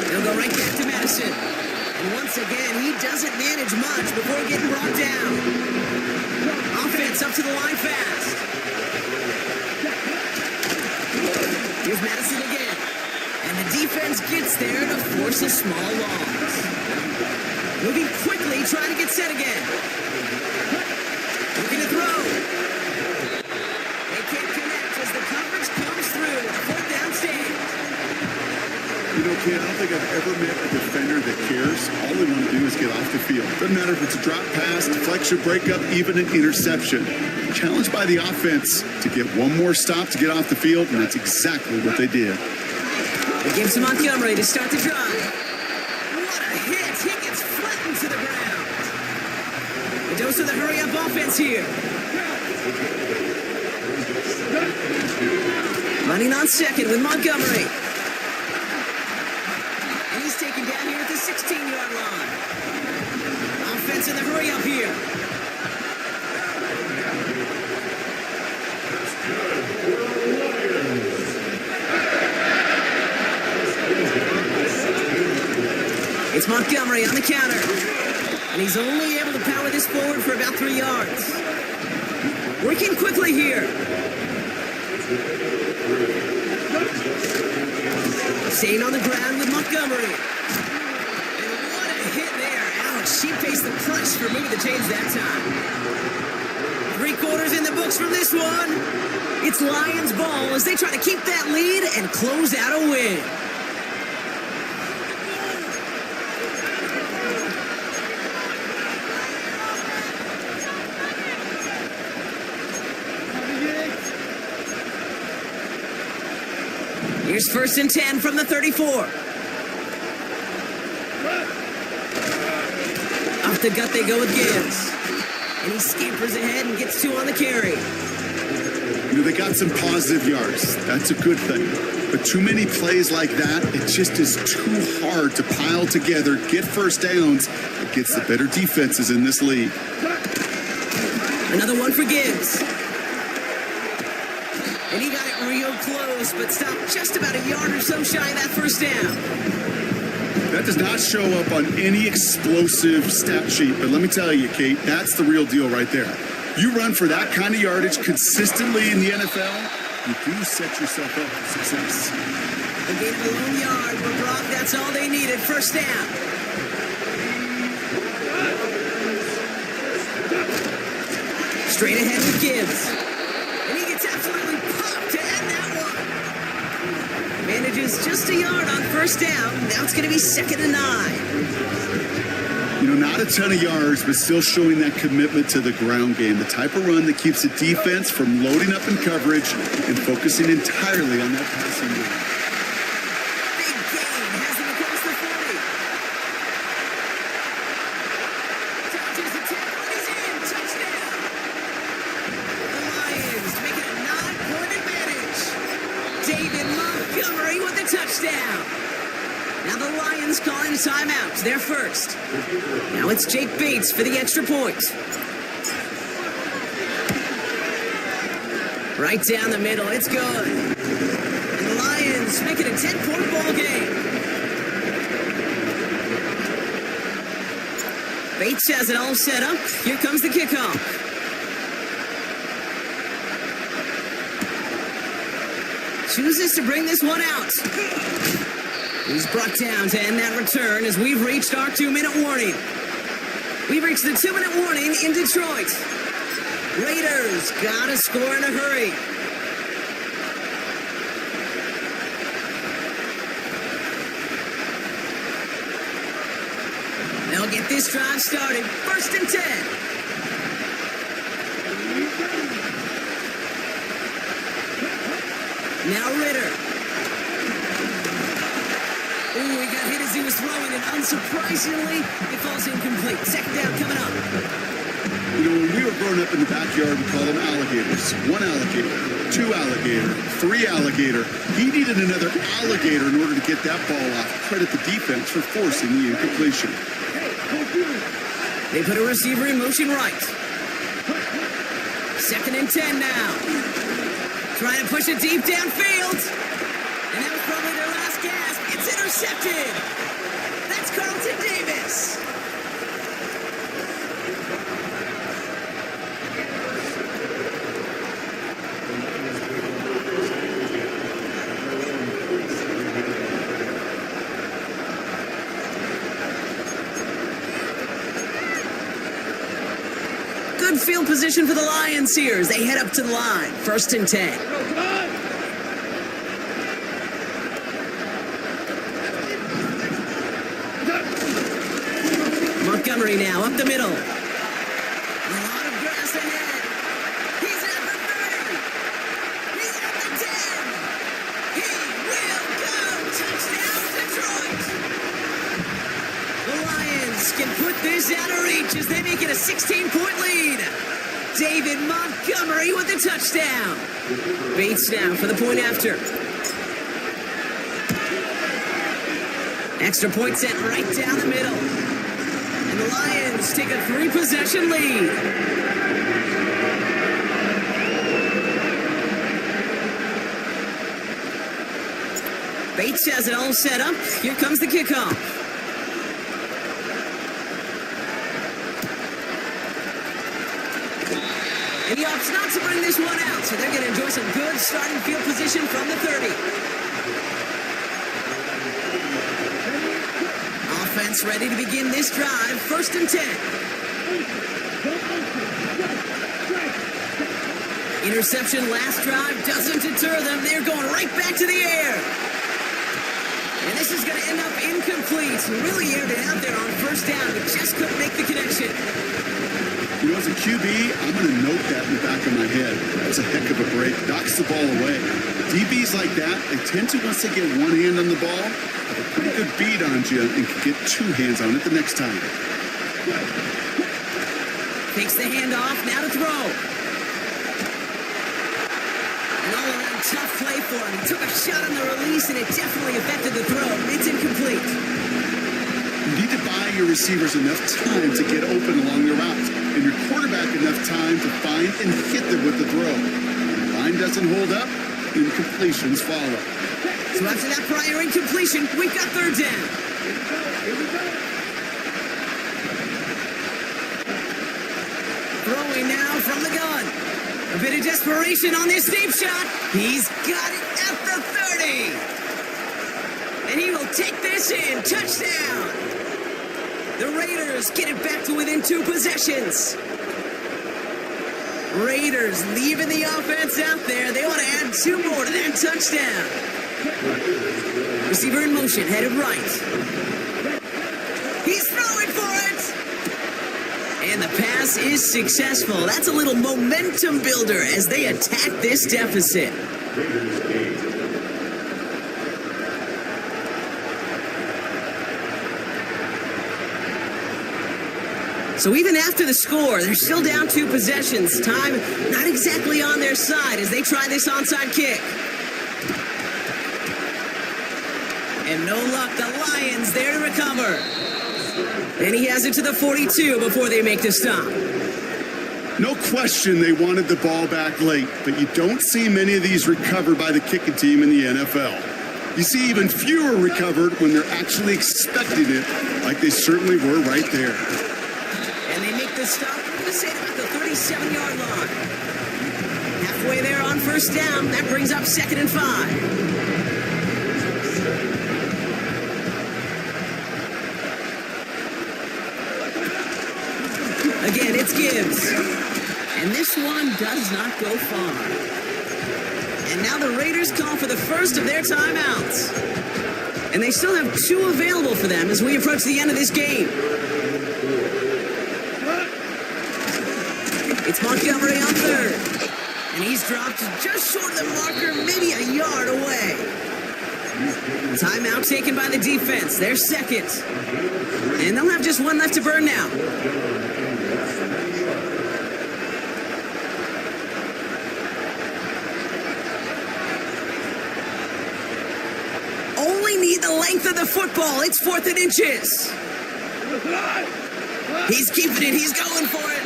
They'll go right back to Madison. And once again, he doesn't manage much before getting brought down. Offense up to the line fast. Here's Madison again. And the defense gets there to force a small loss. Moving quickly, trying to get set again. Looking to throw. They can't connect as the coverage comes through. Fourth down stand. You know, kid, I don't think I've ever met a defender that cares. All they want to do is get off the field. Doesn't matter if it's a drop pass, deflection, breakup, even an interception. Challenged by the offense to get one more stop to get off the field, and that's exactly what they did. It gives to Montgomery to start the drive. What a hit! He gets flattened to the ground. A dose of the hurry-up offense here. Running on second with Montgomery. And he's taken down here at the 16-yard line. Offense in the hurry-up here. It's Montgomery on the counter. And he's only able to power this forward for about 3 yards. Working quickly here. Staying on the ground with Montgomery. And what a hit there. Ouch, she faced the press for moving the chains that time. 3 quarters in the books from this one. It's Lions ball as they try to keep that lead and close out a win. Here's first and 10 from the 34. Off the gut they go with Gibbs. And he scampers ahead and gets 2 on the carry. You know, they got some positive yards. That's a good thing. But too many plays like that, it just is too hard to pile together, get first downs against the better defenses in this league. Another one for Gibbs. And he got it real close, but stopped just about a yard or so shy of that first down. That does not show up on any explosive stat sheet, but let me tell you, Kate, that's the real deal right there. You run for that kind of yardage consistently in the NFL, you do set yourself up for success. A gain of a lone yard for Brock. That's all they needed. First down. Straight ahead with Gibbs. And he gets absolutely popped to end that one. Manages just a yard on first down. Now it's going to be 2nd and 9. You know, not a ton of yards, but still showing that commitment to the ground game. The type of run that keeps the defense from loading up in coverage and focusing entirely on that passing game. Big gain has him across the 40. Touches the tackle and he's in. Touchdown. The Lions make it a 9-point advantage. David Montgomery with the touchdown. Now the Lions calling a timeout. They're first. Now it's Jake Bates for the extra point. Right down the middle. It's good. And the Lions make it a 10-point ball game. Bates has it all set up. Here comes the kickoff. Chooses to bring this one out. He's brought down to end that return as we've reached our 2-minute warning. We've reached the 2-minute warning in Detroit. Raiders gotta score in a hurry. They'll get this drive started. 1st and 10. Now Ritter. Ooh, he got hit as he was throwing it. Unsurprisingly, it falls incomplete. 2nd down coming up. You know, when we were growing up in the backyard, we called them alligators. 1 alligator, 2 alligator, 3 alligator. He needed another alligator in order to get that ball off. Credit the defense for forcing the incompletion. They put a receiver in motion right. 2nd and 10 now. Trying to push it deep downfield. And that was probably their last gasp. It's intercepted. That's Carlton Davis. Good field position for the Lions here as they head up to the line. 1st and 10. Montgomery now up the middle. A lot of grass ahead. He's at the 30. He's at the 10. He will go. Touchdown, Detroit. The Lions can put this out of reach as they make it a 16-point lead. David Montgomery with the touchdown. Bates now for the point after. Extra point set right down the middle. And the Lions take a 3-possession lead. Bates has it all set up. Here comes the kickoff. And he opts not to bring this one out, so they're going to enjoy some good starting field position from the 30. Offense ready to begin this drive. 1st and 10. Interception last drive doesn't deter them. They're going right back to the air. And this is going to end up incomplete. Really aired it out there on 1st down, but just couldn't make the connection. You know, as a QB, I'm going to note that in the back of my head. That was a heck of a break. Knocks the ball away. DBs like that, they tend to, once they get one hand on the ball, have a pretty good beat on you and can get 2 hands on it the next time. Takes the handoff, now to throw. An all-around tough play for him. He took a shot on the release, and it definitely affected the throw. It's incomplete. You need to buy your receivers enough time to get open along the route, and your quarterback enough time to find and hit them with the throw. When the line doesn't hold up, incompletions follow. So after that prior incompletion, we've got 3rd down. Throwing now from the gun. A bit of desperation on this deep shot. He's got it at the 30. And he will take this in. Touchdown. The Raiders get it back to within 2 possessions. Raiders leaving the offense out there. They want to add 2 more to that touchdown. Receiver in motion, headed right. He's throwing for it. And the pass is successful. That's a little momentum builder as they attack this deficit. So even after the score, they're still down 2 possessions. Time not exactly on their side as they try this onside kick. And no luck, the Lions there to recover. And he has it to the 42 before they make the stop. No question they wanted the ball back late, but you don't see many of these recovered by the kicking team in the NFL. You see even fewer recovered when they're actually expecting it, like they certainly were right there. And they make the stop, I'm going to say about the 37-yard line. Halfway there on first down, that brings up 2nd and 5. Again, it's Gibbs. And this one does not go far. And now the Raiders call for the first of their timeouts. And they still have 2 available for them as we approach the end of this game. It's Montgomery on 3rd. And he's dropped just short of the marker, maybe a yard away. Timeout taken by the defense. They're 2nd. And they'll have just 1 left to burn now. Need the length of the football. It's 4th and inches. He's keeping it. He's going for it.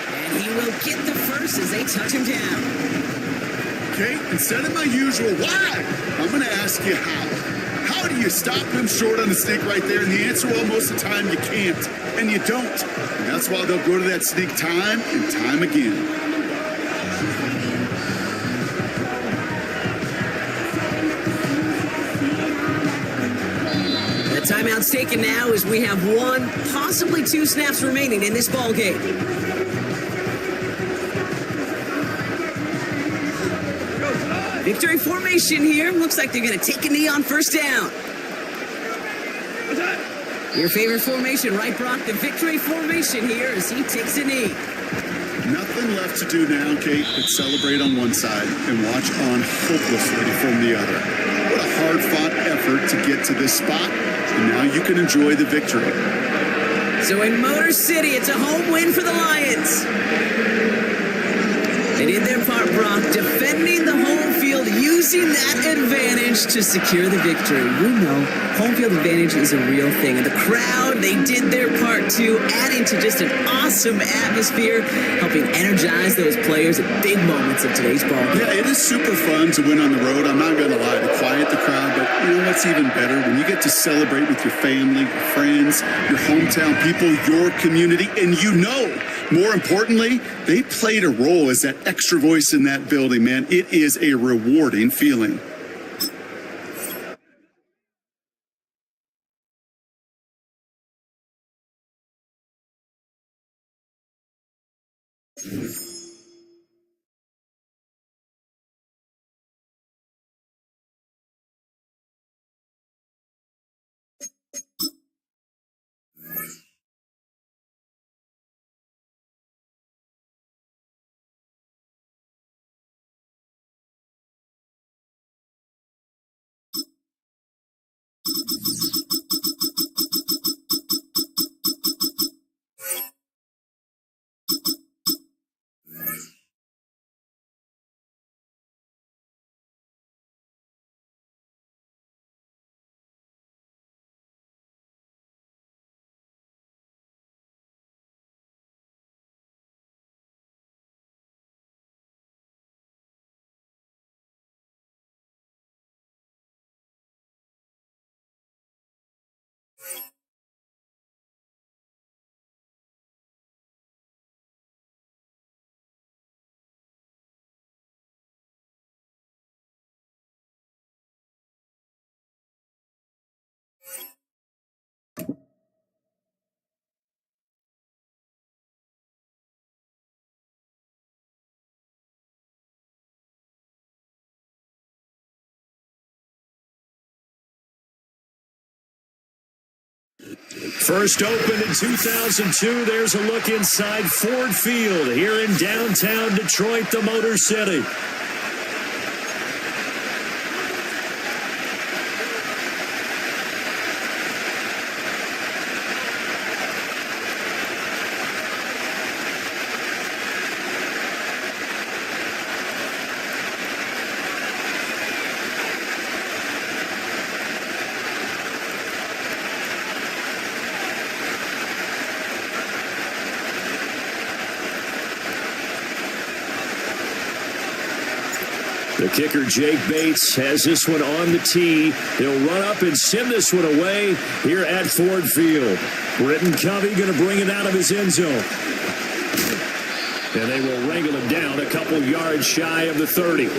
And he will get the first as they touch him down. Okay, instead of my usual why, I'm going to ask you how. How do you stop him short on the sneak right there? And the answer, well, most of the time you can't. And you don't. And that's why they'll go to that sneak time and time again. Timeout's taken now as we have 1, possibly 2 snaps remaining in this ball game. Victory formation here. Looks like they're going to take a knee on first down. Your favorite formation, right, Brock? The victory formation here as he takes a knee. Nothing left to do now, Kate, but celebrate on one side and watch on hopelessly from the other. What a hard-fought effort to get to this spot. And now you can enjoy the victory. So in Motor City, it's a home win for the Lions. They did their part, Brock, defending the home field, using that advantage to secure the victory. We know home field advantage is a real thing. And the crowd, they did their part too, adding to just an awesome atmosphere, helping energize those players at big moments of today's ball game. Yeah, it is super fun to win on the road. I'm not going to lie, to quiet the crowd. But you know what's even better? When you get to celebrate with your family, your friends, your hometown people, your community, and you know, more importantly, they played a role as that extra voice in that building, man. It is a rewarding feeling. First opened in 2002. There's a look inside Ford Field here in downtown Detroit, the Motor City. The kicker, Jake Bates, has this one on the tee. He'll run up and send this one away here at Ford Field. Britton Covey going to bring it out of his end zone. And they will wrangle him down a couple yards shy of the 30.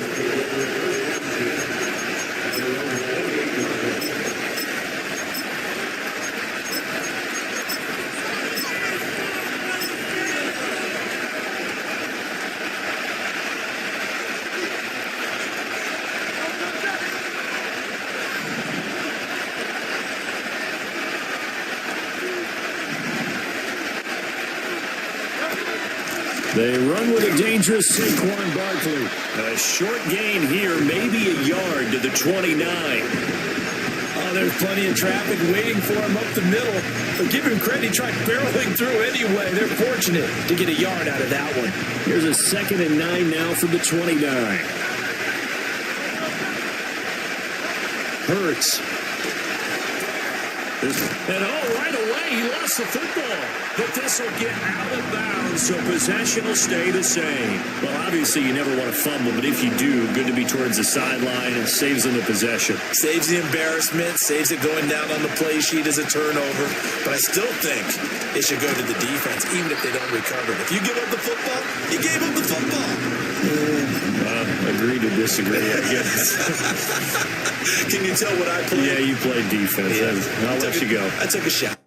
They run with a dangerous Saquon Barkley. A short gain here, maybe a yard to the 29. Oh, there's plenty of traffic waiting for him up the middle. But give him credit, he tried barreling through anyway. They're fortunate to get a yard out of that one. Here's a 2nd and 9 now from the 29. Hurts. And right away, he lost the football. But this will get out of bounds, so possession will stay the same. Well, obviously, you never want to fumble, but if you do, good to be towards the sideline and saves them the possession. Saves the embarrassment, saves it going down on the play sheet as a turnover. But I still think it should go to the defense, even if they don't recover it. If you give up the football, you gave up the football. Agree to disagree, I guess. Can you tell what I played? Yeah, you played defense. Yeah. I'll let you go. I took a shot.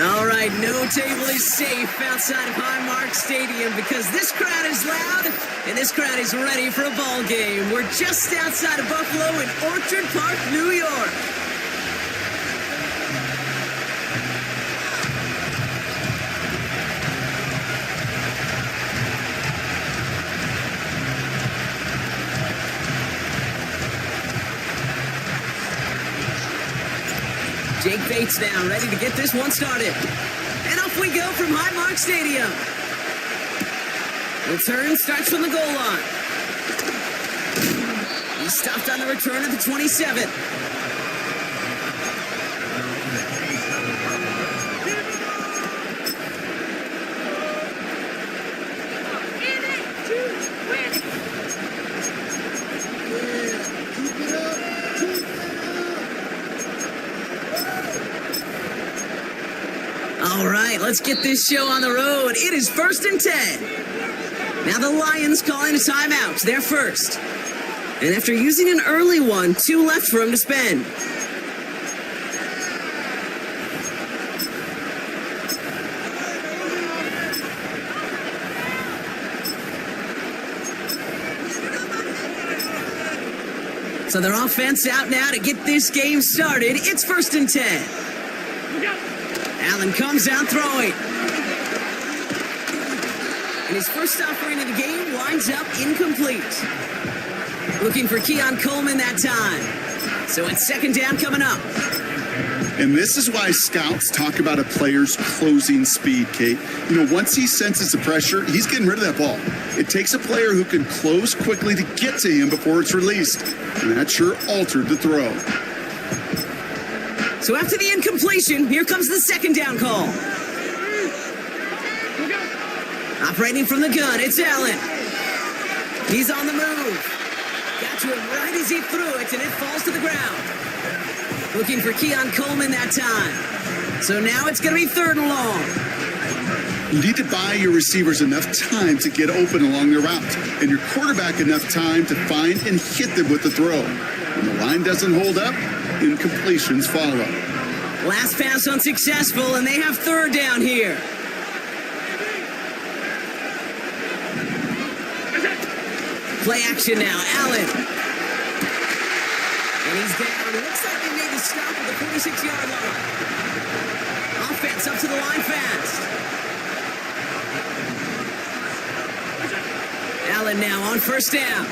All right, no table is safe outside of Highmark Stadium because this crowd is loud and this crowd is ready for a ball game. We're just outside of Buffalo in Orchard Park, New York. Jake Bates now ready to get this one started. And off we go from Highmark Stadium. Return starts from the goal line. He stopped on the return at the 27. All right, let's get this show on the road. It is 1st and 10. Now the Lions calling a timeout. They're first. And after using an early one, 2 left for him to spend. So their offense out now to get this game started. It's 1st and 10. Allen comes out throwing. And his first offering of the game winds up incomplete. Looking for Keon Coleman that time. So it's 2nd down coming up. And this is why scouts talk about a player's closing speed, Kate. You know, once he senses the pressure, he's getting rid of that ball. It takes a player who can close quickly to get to him before it's released. And that sure altered the throw. So after the incompletion, here comes the 2nd down call. Operating from the gun, it's Allen. He's on the move. Got to him right as he threw it, and it falls to the ground. Looking for Keon Coleman that time. So now it's going to be 3rd and long. You need to buy your receivers enough time to get open along their route, and your quarterback enough time to find and hit them with the throw. When the line doesn't hold up, incompletions follow. Last pass unsuccessful, and they have 3rd down here. Play action now, Allen. And he's down. It looks like they made the stop at the 46-yard line. Offense up to the line fast. Allen now on 1st down.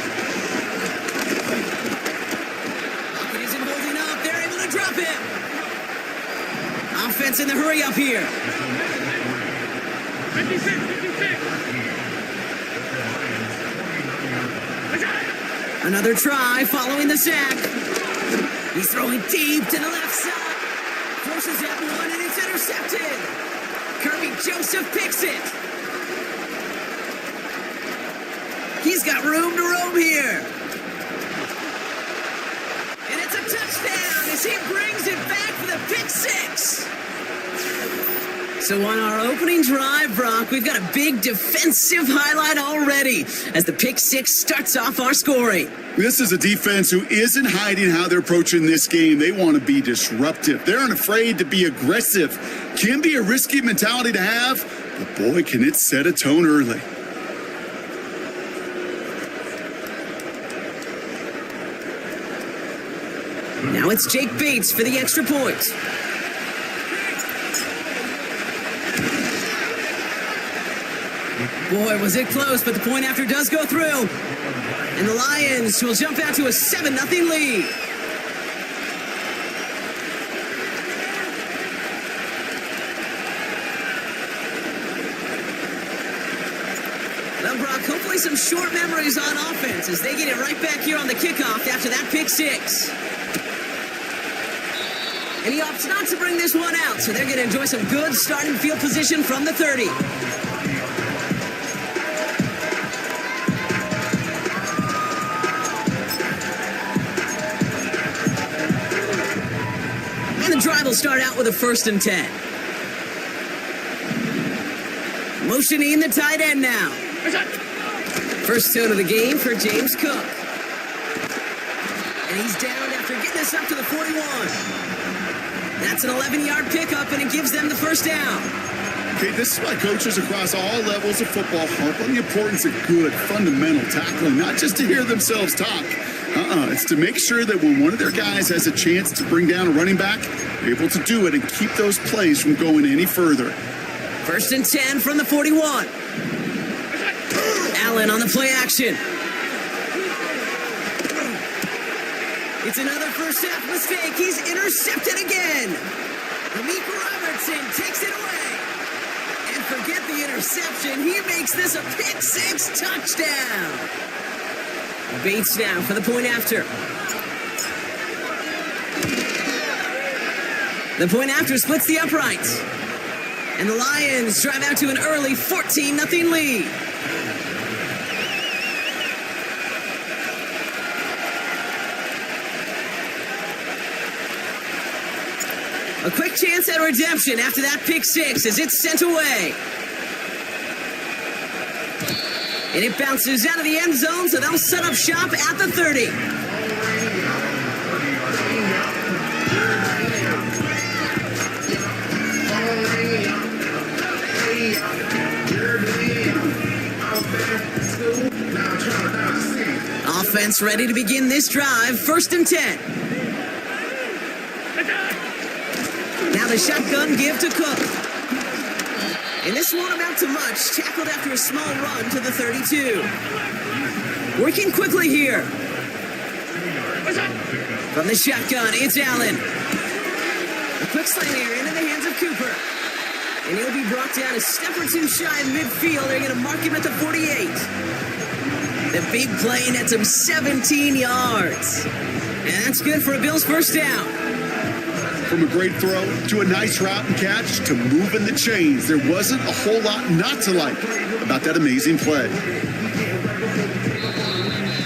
Pocket isn't holding up. They're able to drop him. Offense in the hurry up here. 56. Another try following the sack. He's throwing deep to the left side. Forces that one and it's intercepted. Kirby Joseph picks it. He's got room to roam here. And it's a touchdown as he brings it back for the pick 6. So on our opening drive, Brock, we've got a big defensive highlight already as the pick 6 starts off our scoring. This is a defense who isn't hiding how they're approaching this game. They want to be disruptive. They're unafraid to be aggressive. Can be a risky mentality to have, but boy, can it set a tone early. Now it's Jake Bates for the extra point. Boy, was it close, but the point after does go through. And the Lions will jump out to a 7-0 lead. Well, Brock, hopefully some short memories on offense as they get it right back here on the kickoff after that pick 6. And he opts not to bring this one out, so they're going to enjoy some good starting field position from the 30. And the drive will start out with a 1st and 10. Motioning the tight end now. First tone of the game for James Cook. And he's down after getting this up to the 41. That's an 11-yard pickup, and it gives them the first down. Okay, this is why coaches across all levels of football harp on the importance of good, fundamental tackling, not just to hear themselves talk. It's to make sure that when one of their guys has a chance to bring down a running back, they're able to do it and keep those plays from going any further. 1st and 10 from the 41. Allen on the play action. It's another first half mistake. He's intercepted again. Malik Robertson takes it away. And forget the interception. He makes this a pick-6 touchdown. Bates now for the point after. The point after splits the uprights. And the Lions drive out to an early 14-0 lead. A quick chance at redemption after that pick-6 as it's sent away. And it bounces out of the end zone, so they'll set up shop at the 30. Offense ready to begin this drive. 1st and 10. Now the shotgun give to Cook. And this won't amount to much. Tackled after a small run to the 32. Working quickly here. From the shotgun, it's Allen. A quick slant here into the hands of Cooper. And he'll be brought down a step or two shy of midfield. They're going to mark him at the 48. The big play nets him 17 yards. And that's good for a Bills first down. From a great throw to a nice route and catch to moving the chains, there wasn't a whole lot not to like about that amazing play.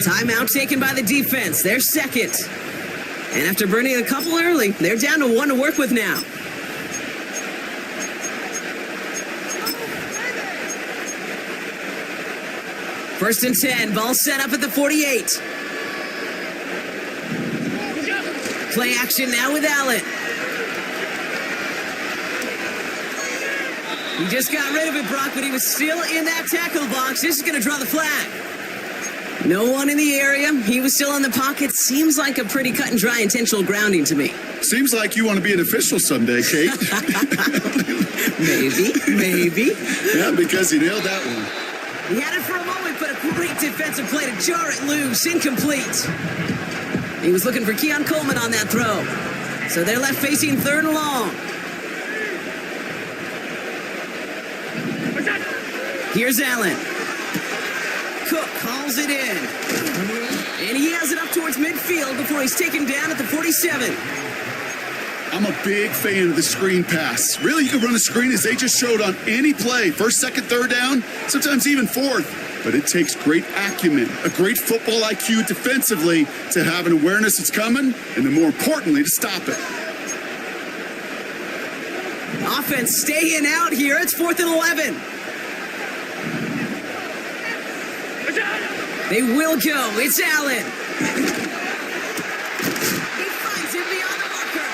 Timeout taken by the defense. They're second. And after burning a couple early, they're down to 1 to work with now. First and 10, ball set up at the 48. Play action now with Allen. He just got rid of it, Brock, but he was still in that tackle box. This is going to draw the flag. No one in the area. He was still in the pocket. Seems like a pretty cut and dry intentional grounding to me. Seems like you want to be an official someday, Kate. Maybe. Yeah, because he nailed that one. He had it for a moment, but a great defensive play to jar it loose. Incomplete. He was looking for Keon Coleman on that throw. So they're left facing 3rd and long. Here's Allen. Cook calls it in. And he has it up towards midfield before he's taken down at the 47. I'm a big fan of the screen pass. Really, you can run a screen as they just showed on any play. 1st, 2nd, 3rd down, sometimes even 4th. But it takes great acumen, a great football IQ defensively to have an awareness it's coming, and then more importantly, to stop it. Offense staying out here. It's 4th and 11. They will go. It's Allen. He finds him beyond the marker.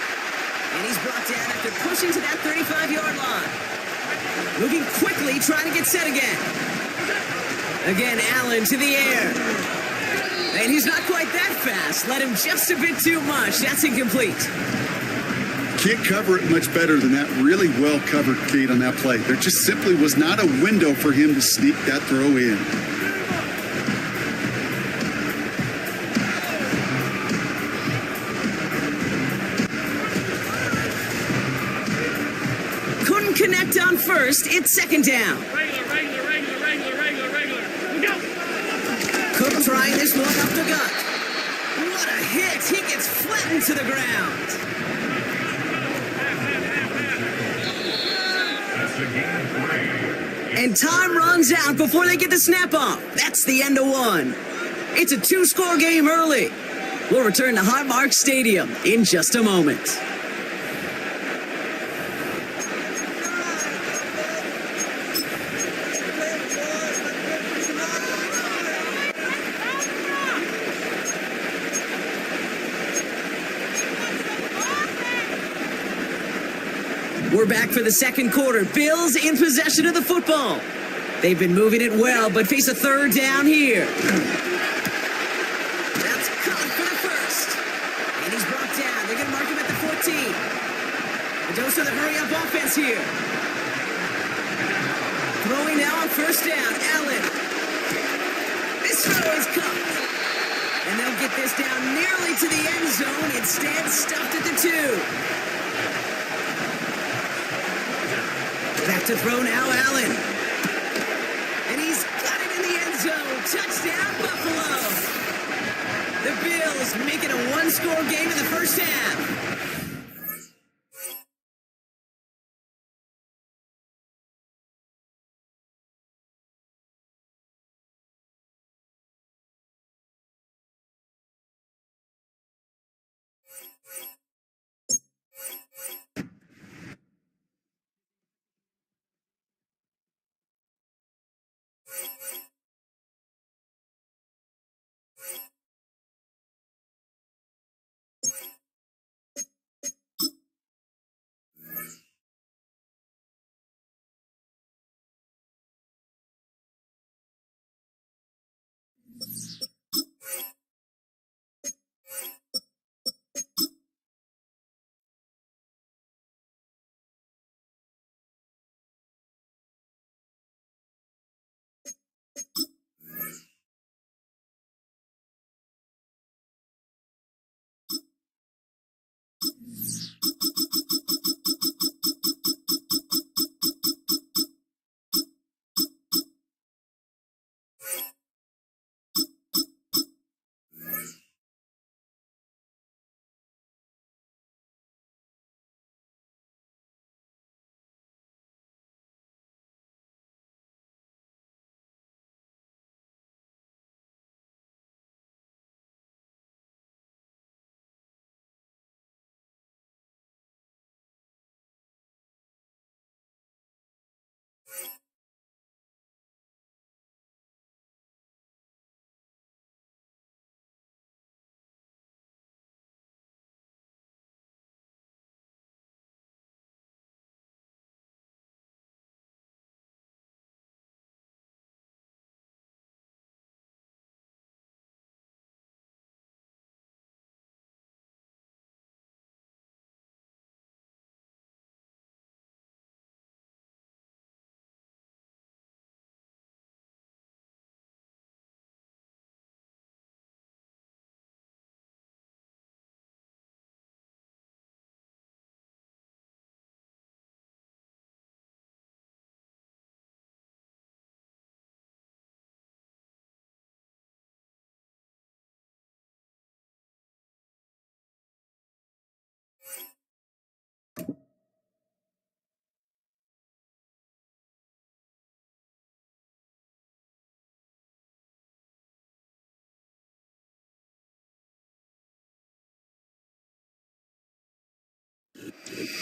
And he's brought down after pushing to that 35-yard line. Moving quickly, trying to get set again. Again, Allen to the air. And he's not quite that fast. Let him just a bit too much. That's incomplete. Can't cover it much better than that. Really well covered, Kate, on that play. There just simply was not a window for him to sneak that throw in. Couldn't connect on first. It's 2nd down. Regular. Go! Cook trying this one up the gut. What a hit. He gets flattened to the ground. And time runs out before they get the snap off. That's the end of 1. It's a 2-score game early. We'll return to Highmark Stadium in just a moment. We're back for the second quarter. Bills in possession of the football. They've been moving it well, but face a third down here. That's caught for the first. And he's brought down. They're going to mark him at the 14. A dose of the hurry-up offense here. Throwing now on first down. Allen. This throw is caught. And they'll get this down nearly to the end zone. Instead, stuffed at the 2. Back to throw now, Allen. And he's got it in the end zone. Touchdown, Buffalo. The Bills make it a one-score game in the first half.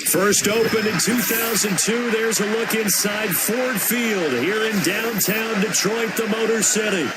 First opened in 2002, there's a look inside Ford Field here in downtown Detroit, the Motor City.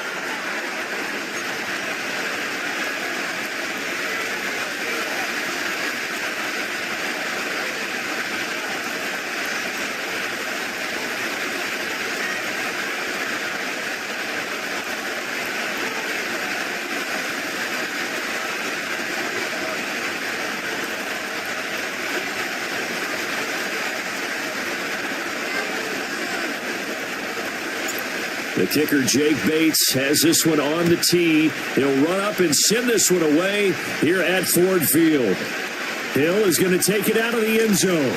The kicker, Jake Bates, has this one on the tee. He'll run up and send this one away here at Ford Field. Hill is going to take it out of the end zone.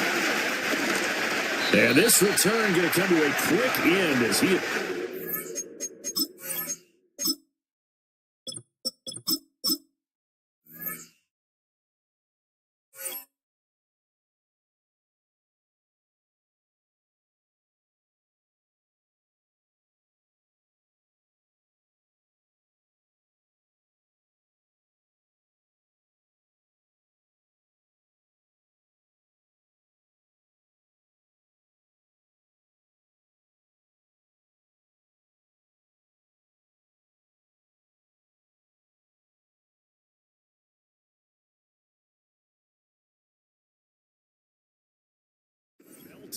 And this return going to come to a quick end as he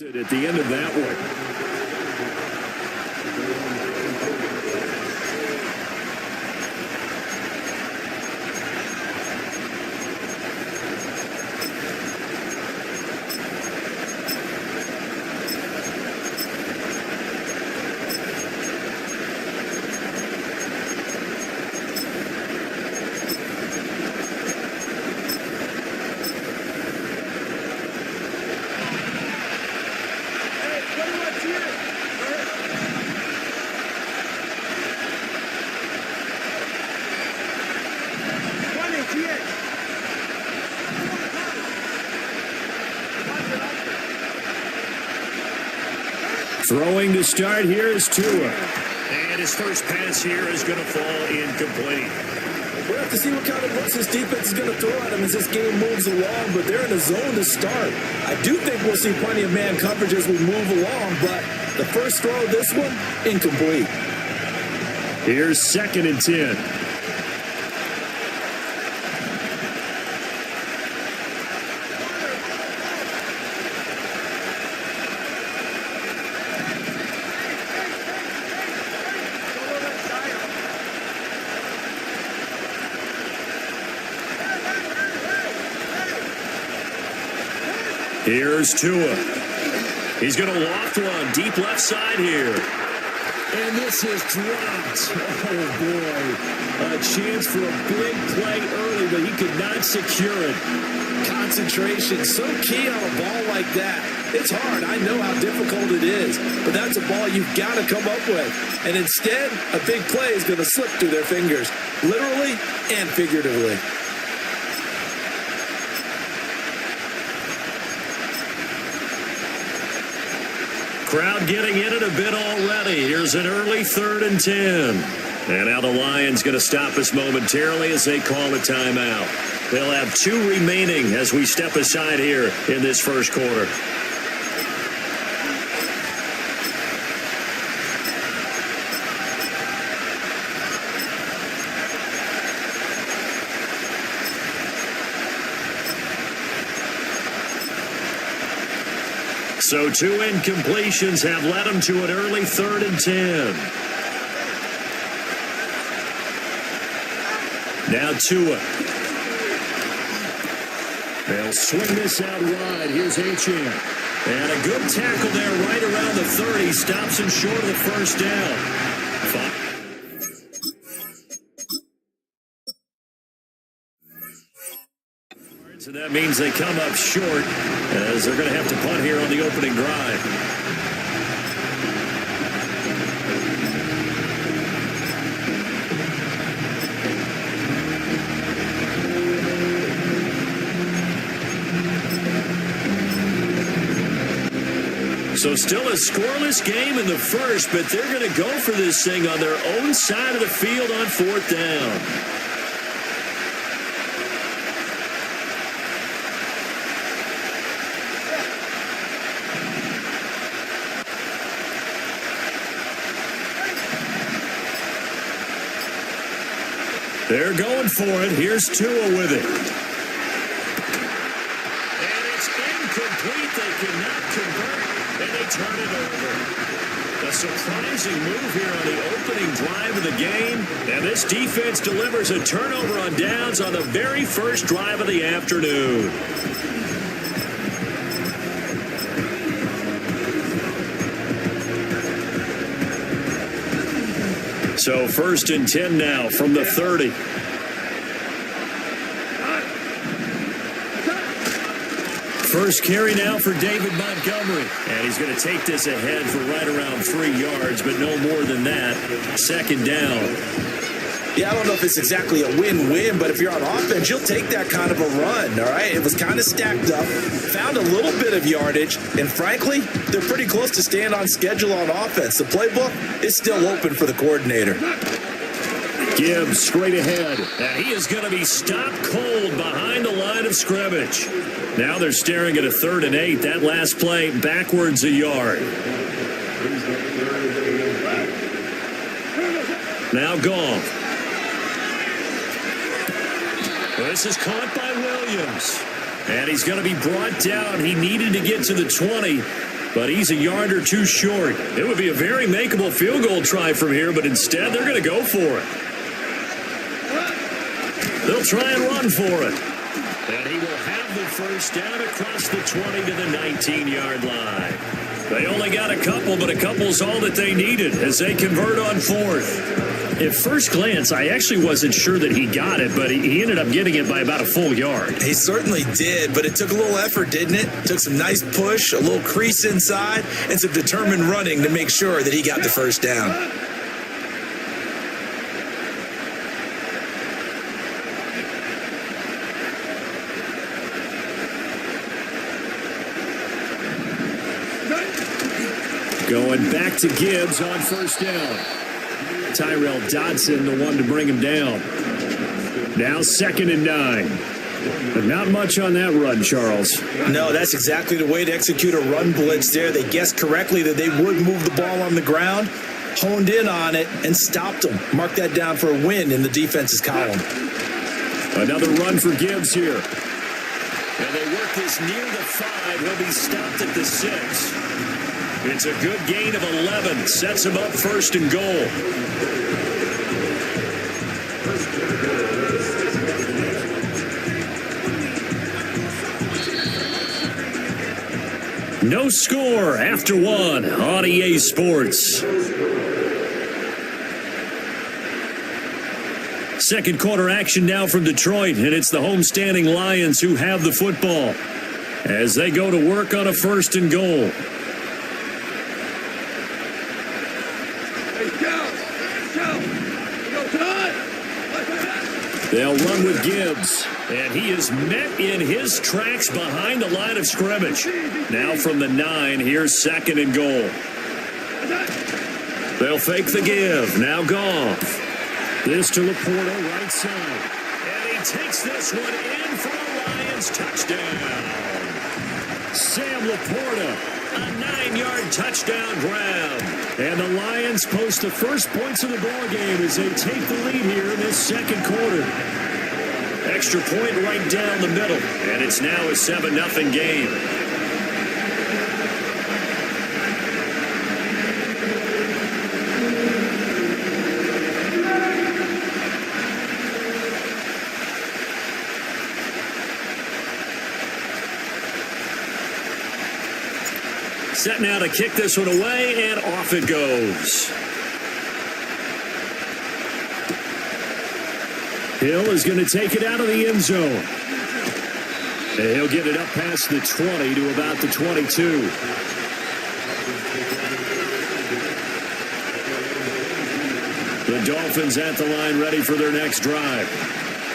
At the end of that one. Throwing to start here is Tua. And his first pass here is going to fall incomplete. We'll have to see what kind of looks this defense is going to throw at him as this game moves along, but they're in a zone to start. I do think we'll see plenty of man coverage as we move along, but the first throw of this one, incomplete. Here's 2nd and 10. Here's Tua. He's going to loft one deep left side here. And this is dropped. Oh, boy. A chance for a big play early, but he could not secure it. Concentration, so key on a ball like that. It's hard. I know how difficult it is, but that's a ball you've got to come up with. And instead, a big play is going to slip through their fingers, literally and figuratively. Crowd getting in it a bit already. Here's an early 3rd and 10. And now the Lions going to stop us momentarily as they call a timeout. They'll have 2 remaining as we step aside here in this first quarter. So 2 incompletions have led them to an early 3rd and 10. Now Tua. They'll swing this out wide. Here's H2H. And a good tackle there right around the 30. Stops him short of the first down. So that means they come up short as they're going to have to punt here on the opening drive. So still a scoreless game in the first, but they're going to go for this thing on their own side of the field on 4th down. They're going for it. Here's Tua with it. And it's incomplete. They cannot convert, and they turn it over. A surprising move here on the opening drive of the game. And this defense delivers a turnover on downs on the very first drive of the afternoon. So 1st and 10 now from the 30. First carry now for David Montgomery. And he's going to take this ahead for right around 3 yards, but no more than that. 2nd down. Yeah, I don't know if it's exactly a win-win, but if you're on offense, you'll take that kind of a run, all right? It was kind of stacked up, found a little bit of yardage, and frankly, they're pretty close to staying on schedule on offense. The playbook is still open for the coordinator. Gibbs straight ahead, and he is going to be stopped cold behind the line of scrimmage. Now they're staring at a 3rd and 8. That last play backwards a yard. Now Goff. This is caught by Williams. And he's going to be brought down. He needed to get to the 20, but he's a yard or two short. It would be a very makeable field goal try from here, but instead they're going to go for it. They'll try and run for it. And he will have the first down across the 20 to the 19-yard line. They only got a couple, but a couple's all that they needed as they convert on fourth. At first glance, I actually wasn't sure that he got it, but he ended up getting it by about a full yard. He certainly did, but it took a little effort, didn't it? Took some nice push, a little crease inside, and some determined running to make sure that he got the first down. Going back to Gibbs on first down. Tyrell Dodson, the one to bring him down. Now 2nd and 9. But not much on that run, Charles. No, that's exactly the way to execute a run blitz there. They guessed correctly that they would move the ball on the ground, honed in on it, and stopped them. Mark that down for a win in the defense's column. Another run for Gibbs here. And they work this near the 5. He'll be stopped at the 6. It's a good gain of 11. Sets him up 1st and goal. No score after 1 on EA Sports. Second quarter action now from Detroit, and it's the homestanding Lions who have the football as they go to work on a 1st and goal. They'll run with Gibbs, and he is met in his tracks behind the line of scrimmage. Now from the 9, here's 2nd and goal. They'll fake the give. Now Goff. This to Laporta, right side. And he takes this one in for a Lions touchdown. Sam Laporta, a 9-yard touchdown grab. And the Lions post the first points of the ball game as they take the lead here in this second quarter. Extra point right down the middle, and it's now a 7-0 game. Set now to kick this one away, and off it goes. Hill is going to take it out of the end zone. And he'll get it up past the 20 to about the 22. The Dolphins at the line ready for their next drive.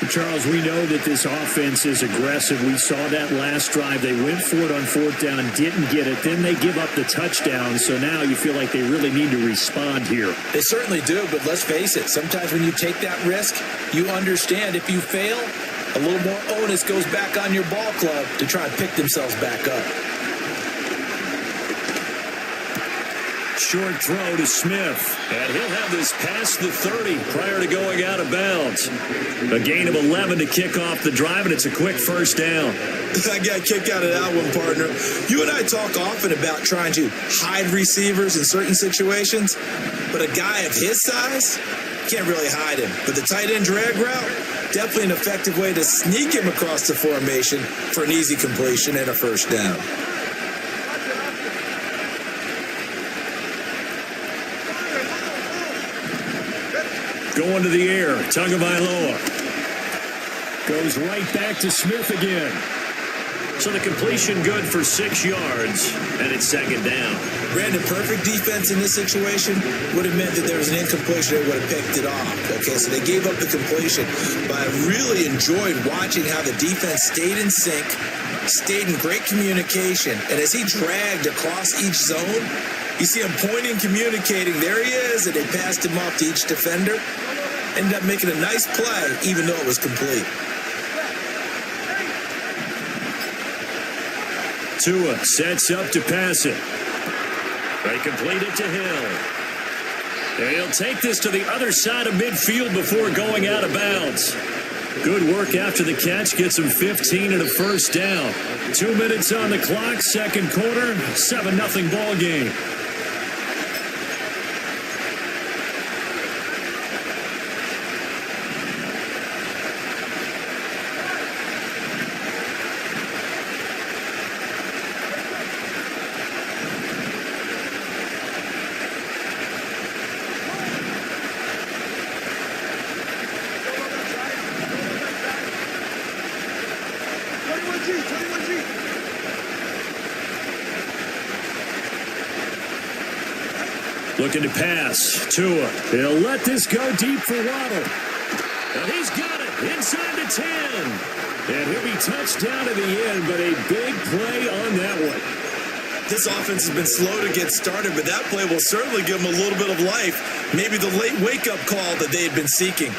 Charles, we know that this offense is aggressive. We saw that last drive. They went for it on 4th down, didn't get it. Then they give up the touchdown. So now you feel like they really need to respond here. They certainly do, but let's face it. Sometimes when you take that risk, you understand if you fail, a little more onus goes back on your ball club to try and pick themselves back up. Short throw to Smith, and he'll have this past the 30 prior to going out of bounds. A gain of 11 to kick off the drive, and it's a quick first down. I got a kick out of that one, partner. You and I talk often about trying to hide receivers in certain situations, but a guy of his size, can't really hide him. But the tight end drag route, definitely an effective way to sneak him across the formation for an easy completion and a first down. Going to the air, Tagovailoa. Goes right back to Smith again. So the completion good for 6 yards, and it's 2nd down. Brandon, perfect defense in this situation would have meant that there was an incompletion that would have picked it off. Okay, so they gave up the completion. But I really enjoyed watching how the defense stayed in sync, stayed in great communication, and as he dragged across each zone, you see him pointing, communicating. There he is, and they passed him off to each defender. Ended up making a nice play, even though it was complete. Tua sets up to pass it. They complete it to Hill. And he'll take this to the other side of midfield before going out of bounds. Good work after the catch. Gets him 15 and a first down. 2 minutes on the clock. Second quarter. 7-0 ball game. Looking to pass. Tua. He'll let this go deep for Waddle. And he's got it inside the 10. And he'll be touched down at the end, but a big play on that one. This offense has been slow to get started, but that play will certainly give them a little bit of life. Maybe the late wake-up call that they had been seeking.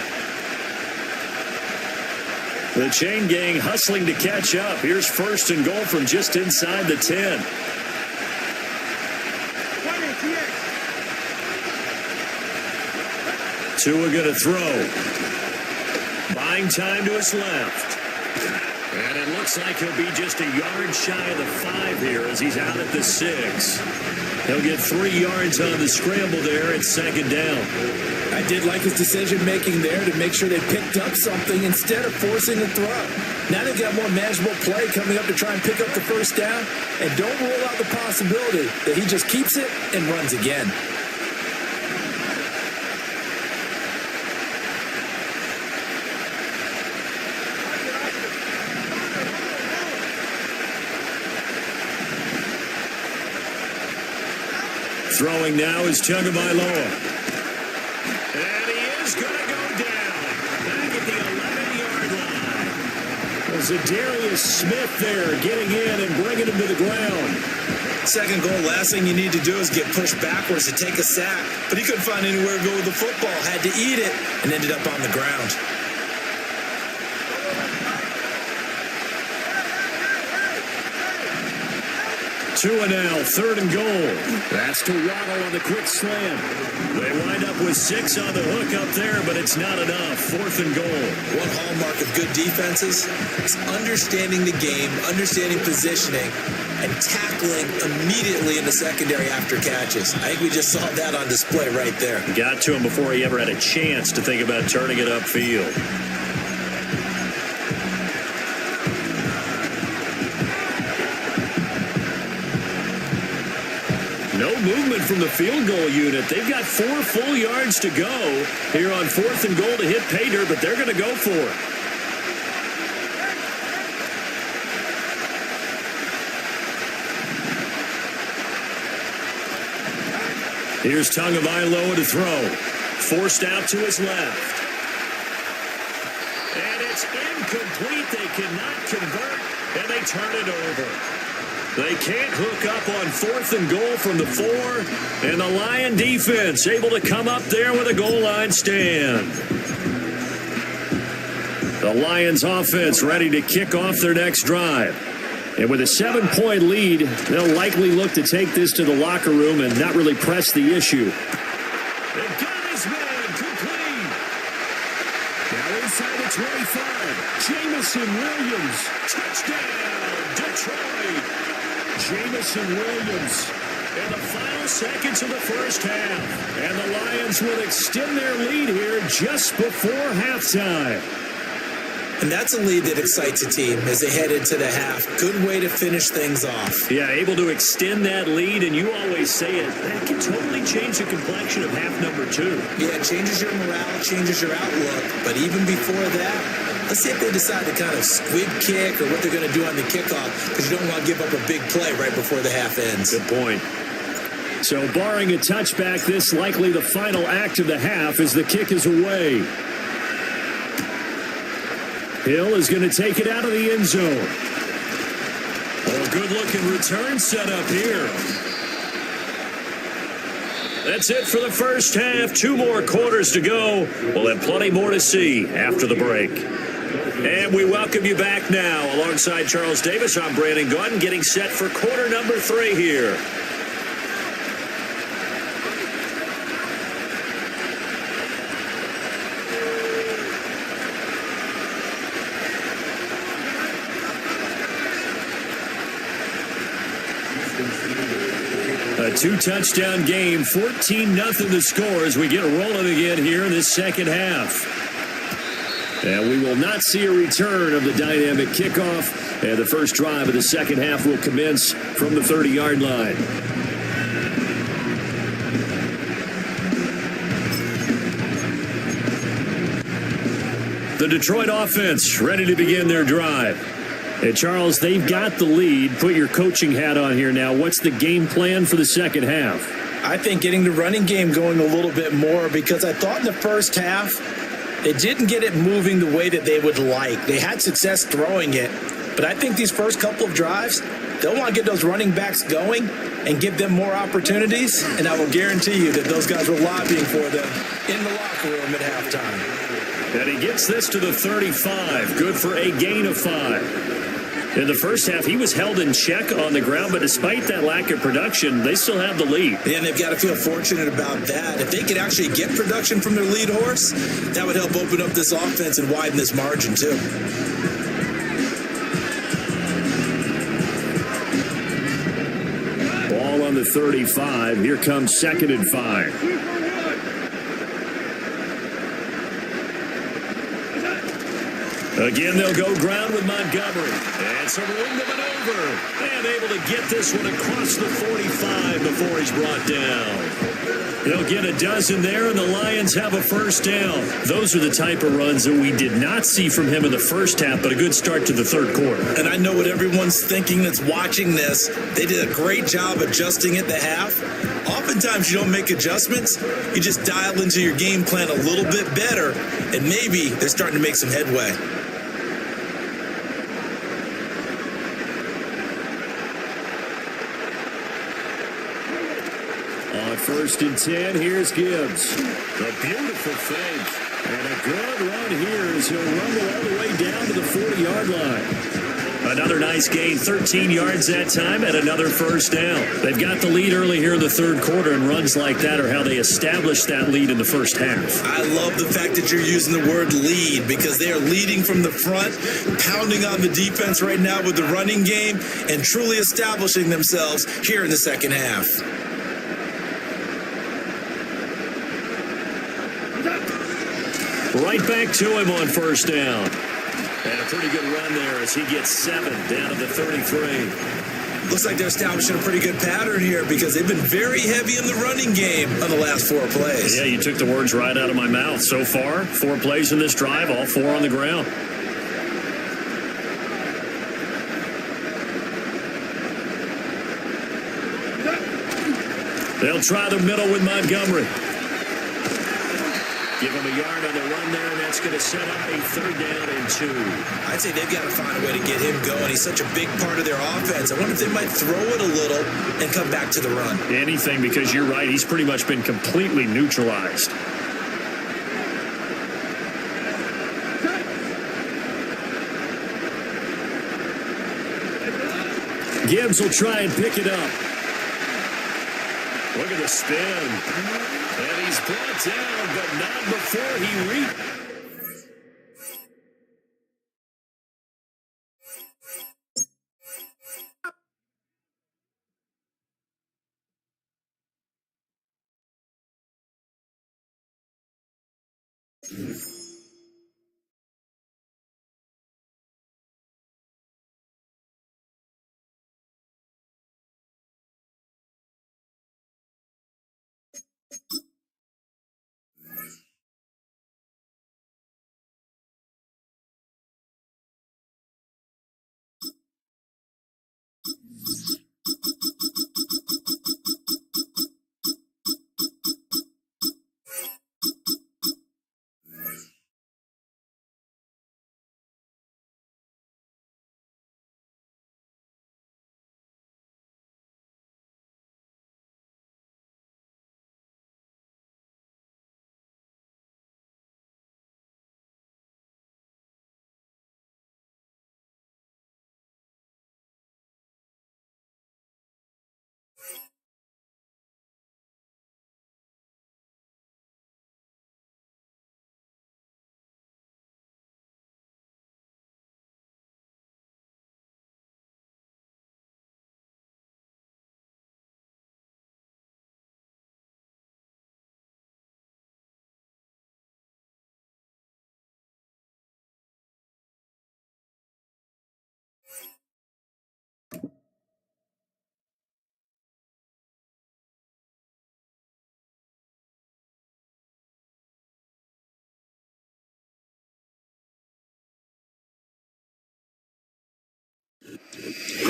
The chain gang hustling to catch up. Here's first and goal from just inside the 10. Tua going to throw. Buying time to his left. And it looks like he'll be just a yard shy of the 5 here as he's out at the 6. He'll get 3 yards on the scramble there at second down. I did like his decision-making there to make sure they picked up something instead of forcing a throw. Now they've got more manageable play coming up to try and pick up the first down. And don't rule out the possibility that he just keeps it and runs again. Throwing now is Tagovailoa. And he is going to go down. Back at the 11-yard line. There's a Darius Smith there getting in and bringing him to the ground. Second goal, last thing you need to do is get pushed backwards to take a sack. But he couldn't find anywhere to go with the football. Had to eat it and ended up on the ground. Tua now, third and goal. That's to Waddle on the quick slant. They wind up with 6 on the hook up there, but it's not enough. Fourth and goal. One hallmark of good defenses is understanding the game, understanding positioning, and tackling immediately in the secondary after catches. I think we just saw that on display right there. Got to him before he ever had a chance to think about turning it upfield. No movement from the field goal unit. They've got 4 full yards to go here on fourth and goal to hit pay dirt, but they're going to go for it. Here's Tagovailoa to throw. Forced out to his left. And it's incomplete. They cannot convert, and they turn it over. They can't hook up on fourth and goal from the 4, and the Lion defense able to come up there with a goal line stand. The Lions offense ready to kick off their next drive. And with a 7-point lead, they'll likely look to take this to the locker room and not really press the issue. They've got his man complete. Now inside the 25, Jamison Williams. Touchdown, Detroit. Jamison Williams in the final seconds of the first half. And the Lions will extend their lead here just before halftime. And that's a lead that excites a team as they head into the half. Good way to finish things off. Yeah, able to extend that lead, and you always say it, that can totally change the complexion of half number 2. Yeah, it changes your morale, changes your outlook. But even before that, let's see if they decide to kind of squib kick or what they're going to do on the kickoff, because you don't want to give up a big play right before the half ends. Good point. So barring a touchback, this likely the final act of the half as the kick is away. Hill is going to take it out of the end zone. Oh, good-looking return set up here. That's it for the first half. 2 more quarters to go. We'll have plenty more to see after the break. And we welcome you back now. Alongside Charles Davis, I'm Brandon Gordon, getting set for quarter number 3 here. A two-touchdown game, 14-0 the score as we get rolling again here in this second half. And we will not see a return of the dynamic kickoff. And the first drive of the second half will commence from the 30-yard line. The Detroit offense ready to begin their drive. And Charles, they've got the lead. Put your coaching hat on here now. What's the game plan for the second half? I think getting the running game going a little bit more, because I thought in the first half they didn't get it moving the way that they would like. They had success throwing it, but I think these first couple of drives, they'll want to get those running backs going and give them more opportunities, and I will guarantee you that those guys were lobbying for them in the locker room at halftime. And he gets this to the 35. Good for a gain of 5. In the first half, he was held in check on the ground, but despite that lack of production, they still have the lead. And they've got to feel fortunate about that. If they could actually get production from their lead horse, that would help open up this offense and widen this margin, too. Ball on the 35. Here comes 2nd and 5. Again, they'll go ground with Montgomery. And some room to maneuver. And able to get this one across the 45 before he's brought down. He'll get a dozen there, and the Lions have a first down. Those are the type of runs that we did not see from him in the first half, but a good start to the third quarter. And I know what everyone's thinking that's watching this. They did a great job adjusting at the half. Oftentimes you don't make adjustments. You just dial into your game plan a little bit better, and maybe they're starting to make some headway. On 1st and 10, here's Gibbs. A beautiful fake. And a good run here as he'll rumble all the way down to the 40-yard line. Another nice gain, 13 yards that time, and another first down. They've got the lead early here in the third quarter, and runs like that are how they established that lead in the first half. I love the fact that you're using the word lead, because they are leading from the front, pounding on the defense right now with the running game, and truly establishing themselves here in the second half. Right back to him on first down. And a pretty good run there as he gets 7 down to the 33. Looks like they're establishing a pretty good pattern here, because they've been very heavy in the running game on the last 4 plays. Yeah, you took the words right out of my mouth. So far, 4 plays in this drive, all 4 on the ground. They'll try the middle with Montgomery. Give him a yard on the run there, and that's going to set up a 3rd down and 2. I'd say they've got to find a way to get him going. He's such a big part of their offense. I wonder if they might throw it a little and come back to the run. Anything, because you're right. He's pretty much been completely neutralized. Gibbs will try and pick it up. Look at the spin. And he's brought down, but not before he reached.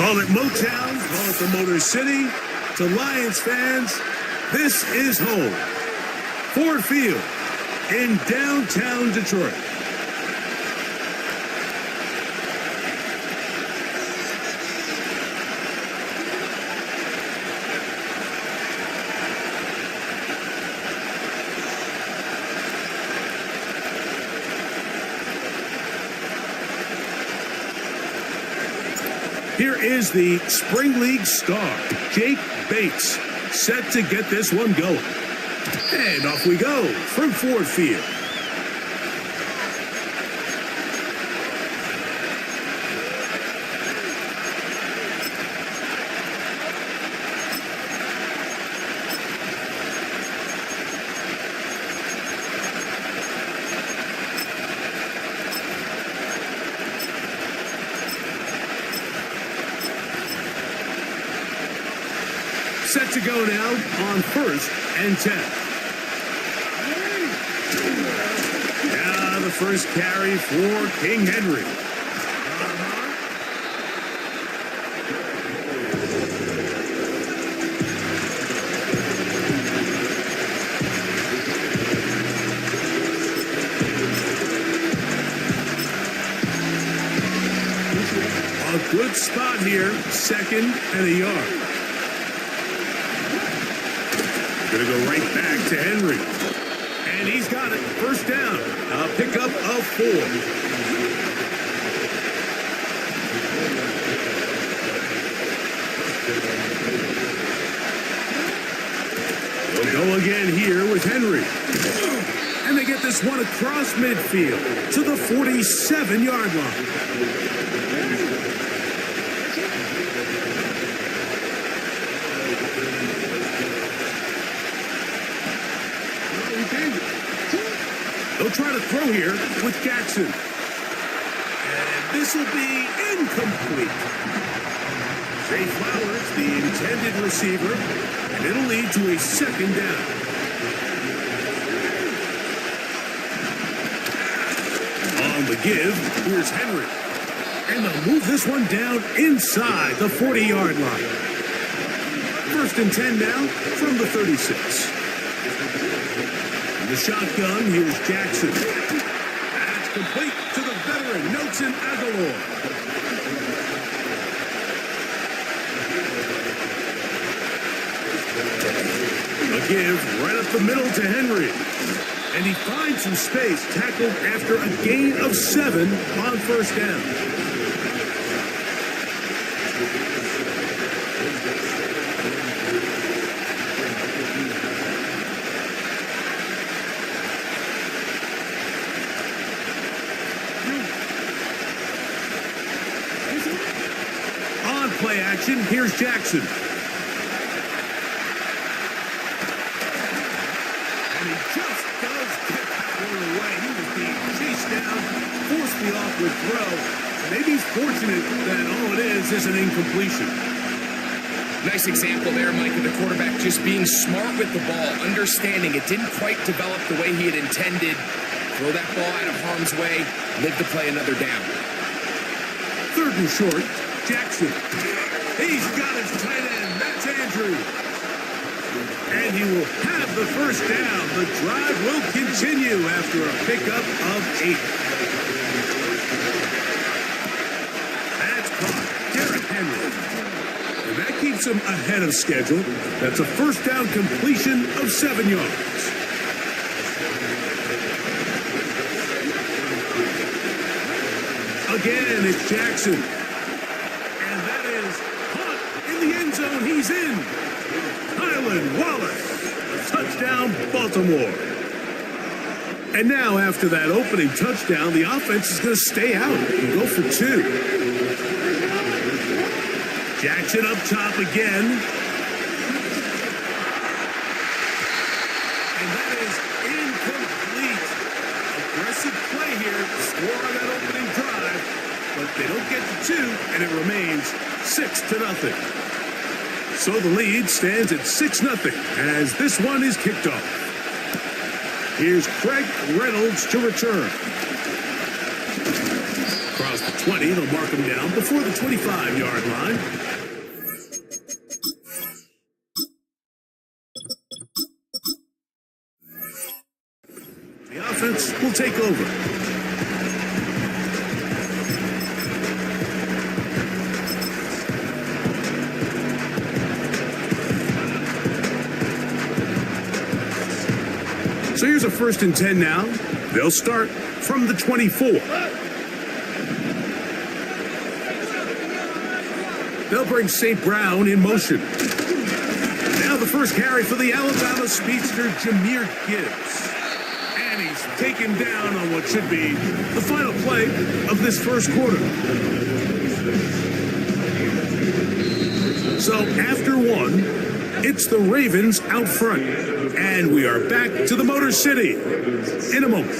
Call it Motown, call it the Motor City. To Lions fans, this is home. Ford Field in downtown Detroit. Here is the Spring League star, Jake Bates, set to get this one going. And off we go from Ford Field. Set to go now on 1st and 10. Now the first carry for King Henry. A good spot here, 2nd and a yard. Gonna go right back to Henry. And he's got it. 1st down. A pickup of 4. We'll go again here with Henry. And they get this one across midfield to the 47-yard line. They'll try to throw here with Jackson. And this will be incomplete. Zay Flowers, the intended receiver, and it'll lead to a 2nd down. On the give, here's Henry. And they'll move this one down inside the 40-yard line. 1st and 10 now from the 36. The shotgun, here's Jackson. That's complete to the veteran, Nelson Aguilar. A give right up the middle to Henry. And he finds some space, tackled after a gain of 7 on 1st down. Play action, here's Jackson. And he just does get that one away. He was being chased down, forced the awkward throw. Maybe he's fortunate that all it is an incompletion. Nice example there, Mike, of the quarterback just being smart with the ball, understanding it didn't quite develop the way he had intended. Throw that ball out of harm's way, live to play another down. 3rd and short. Jackson. He's got his tight end. That's Andrew. And he will have the 1st down. The drive will continue after a pickup of 8. That's caught. Derrick Henry. And that keeps him ahead of schedule. That's a 1st down completion of 7 yards. Again, it's Jackson. He's in. Highland Wallace. Touchdown, Baltimore. And now, after that opening touchdown, the offense is going to stay out and go for 2. Jackson up top again. And that is incomplete. Aggressive play here to score on that opening drive. But they don't get to 2, and it remains 6-0. So the lead stands at 6-0 as this one is kicked off. Here's Craig Reynolds to return. Across the 20. They'll mark him down before the 25-yard line. The offense will take over. So here's a 1st and 10 now. They'll start from the 24. They'll bring St. Brown in motion. Now the first carry for the Alabama speedster, Jahmyr Gibbs. And he's taken down on what should be the final play of this first quarter. So after one, it's the Ravens out front. And we are back to the Motor City in a moment.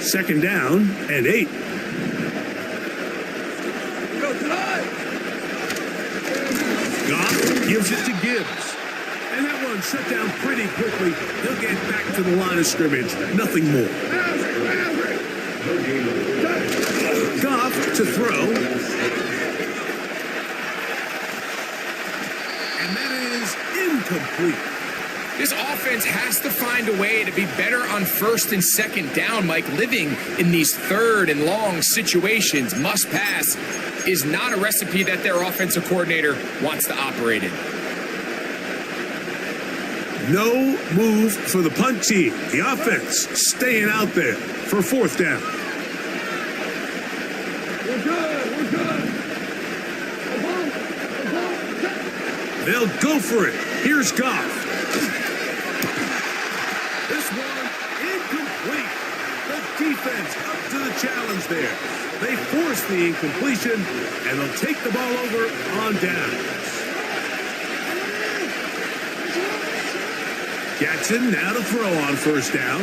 Second down and 8. Goff gives it to Gibbs. And that one shut down pretty quickly. He'll get back to the line of scrimmage. Nothing more. Goff to throw. And that is incomplete. This offense has to find a way to be better on 1st and 2nd down, Mike. Living in these 3rd and long situations, must pass, is not a recipe that their offensive coordinator wants to operate in. No move for the punt team. The offense staying out there for 4th down. We're good. They'll go for it. Here's Goff. This one incomplete. The defense up to the challenge there. They force the incompletion, and they'll take the ball over on down. Jackson now to throw on 1st down.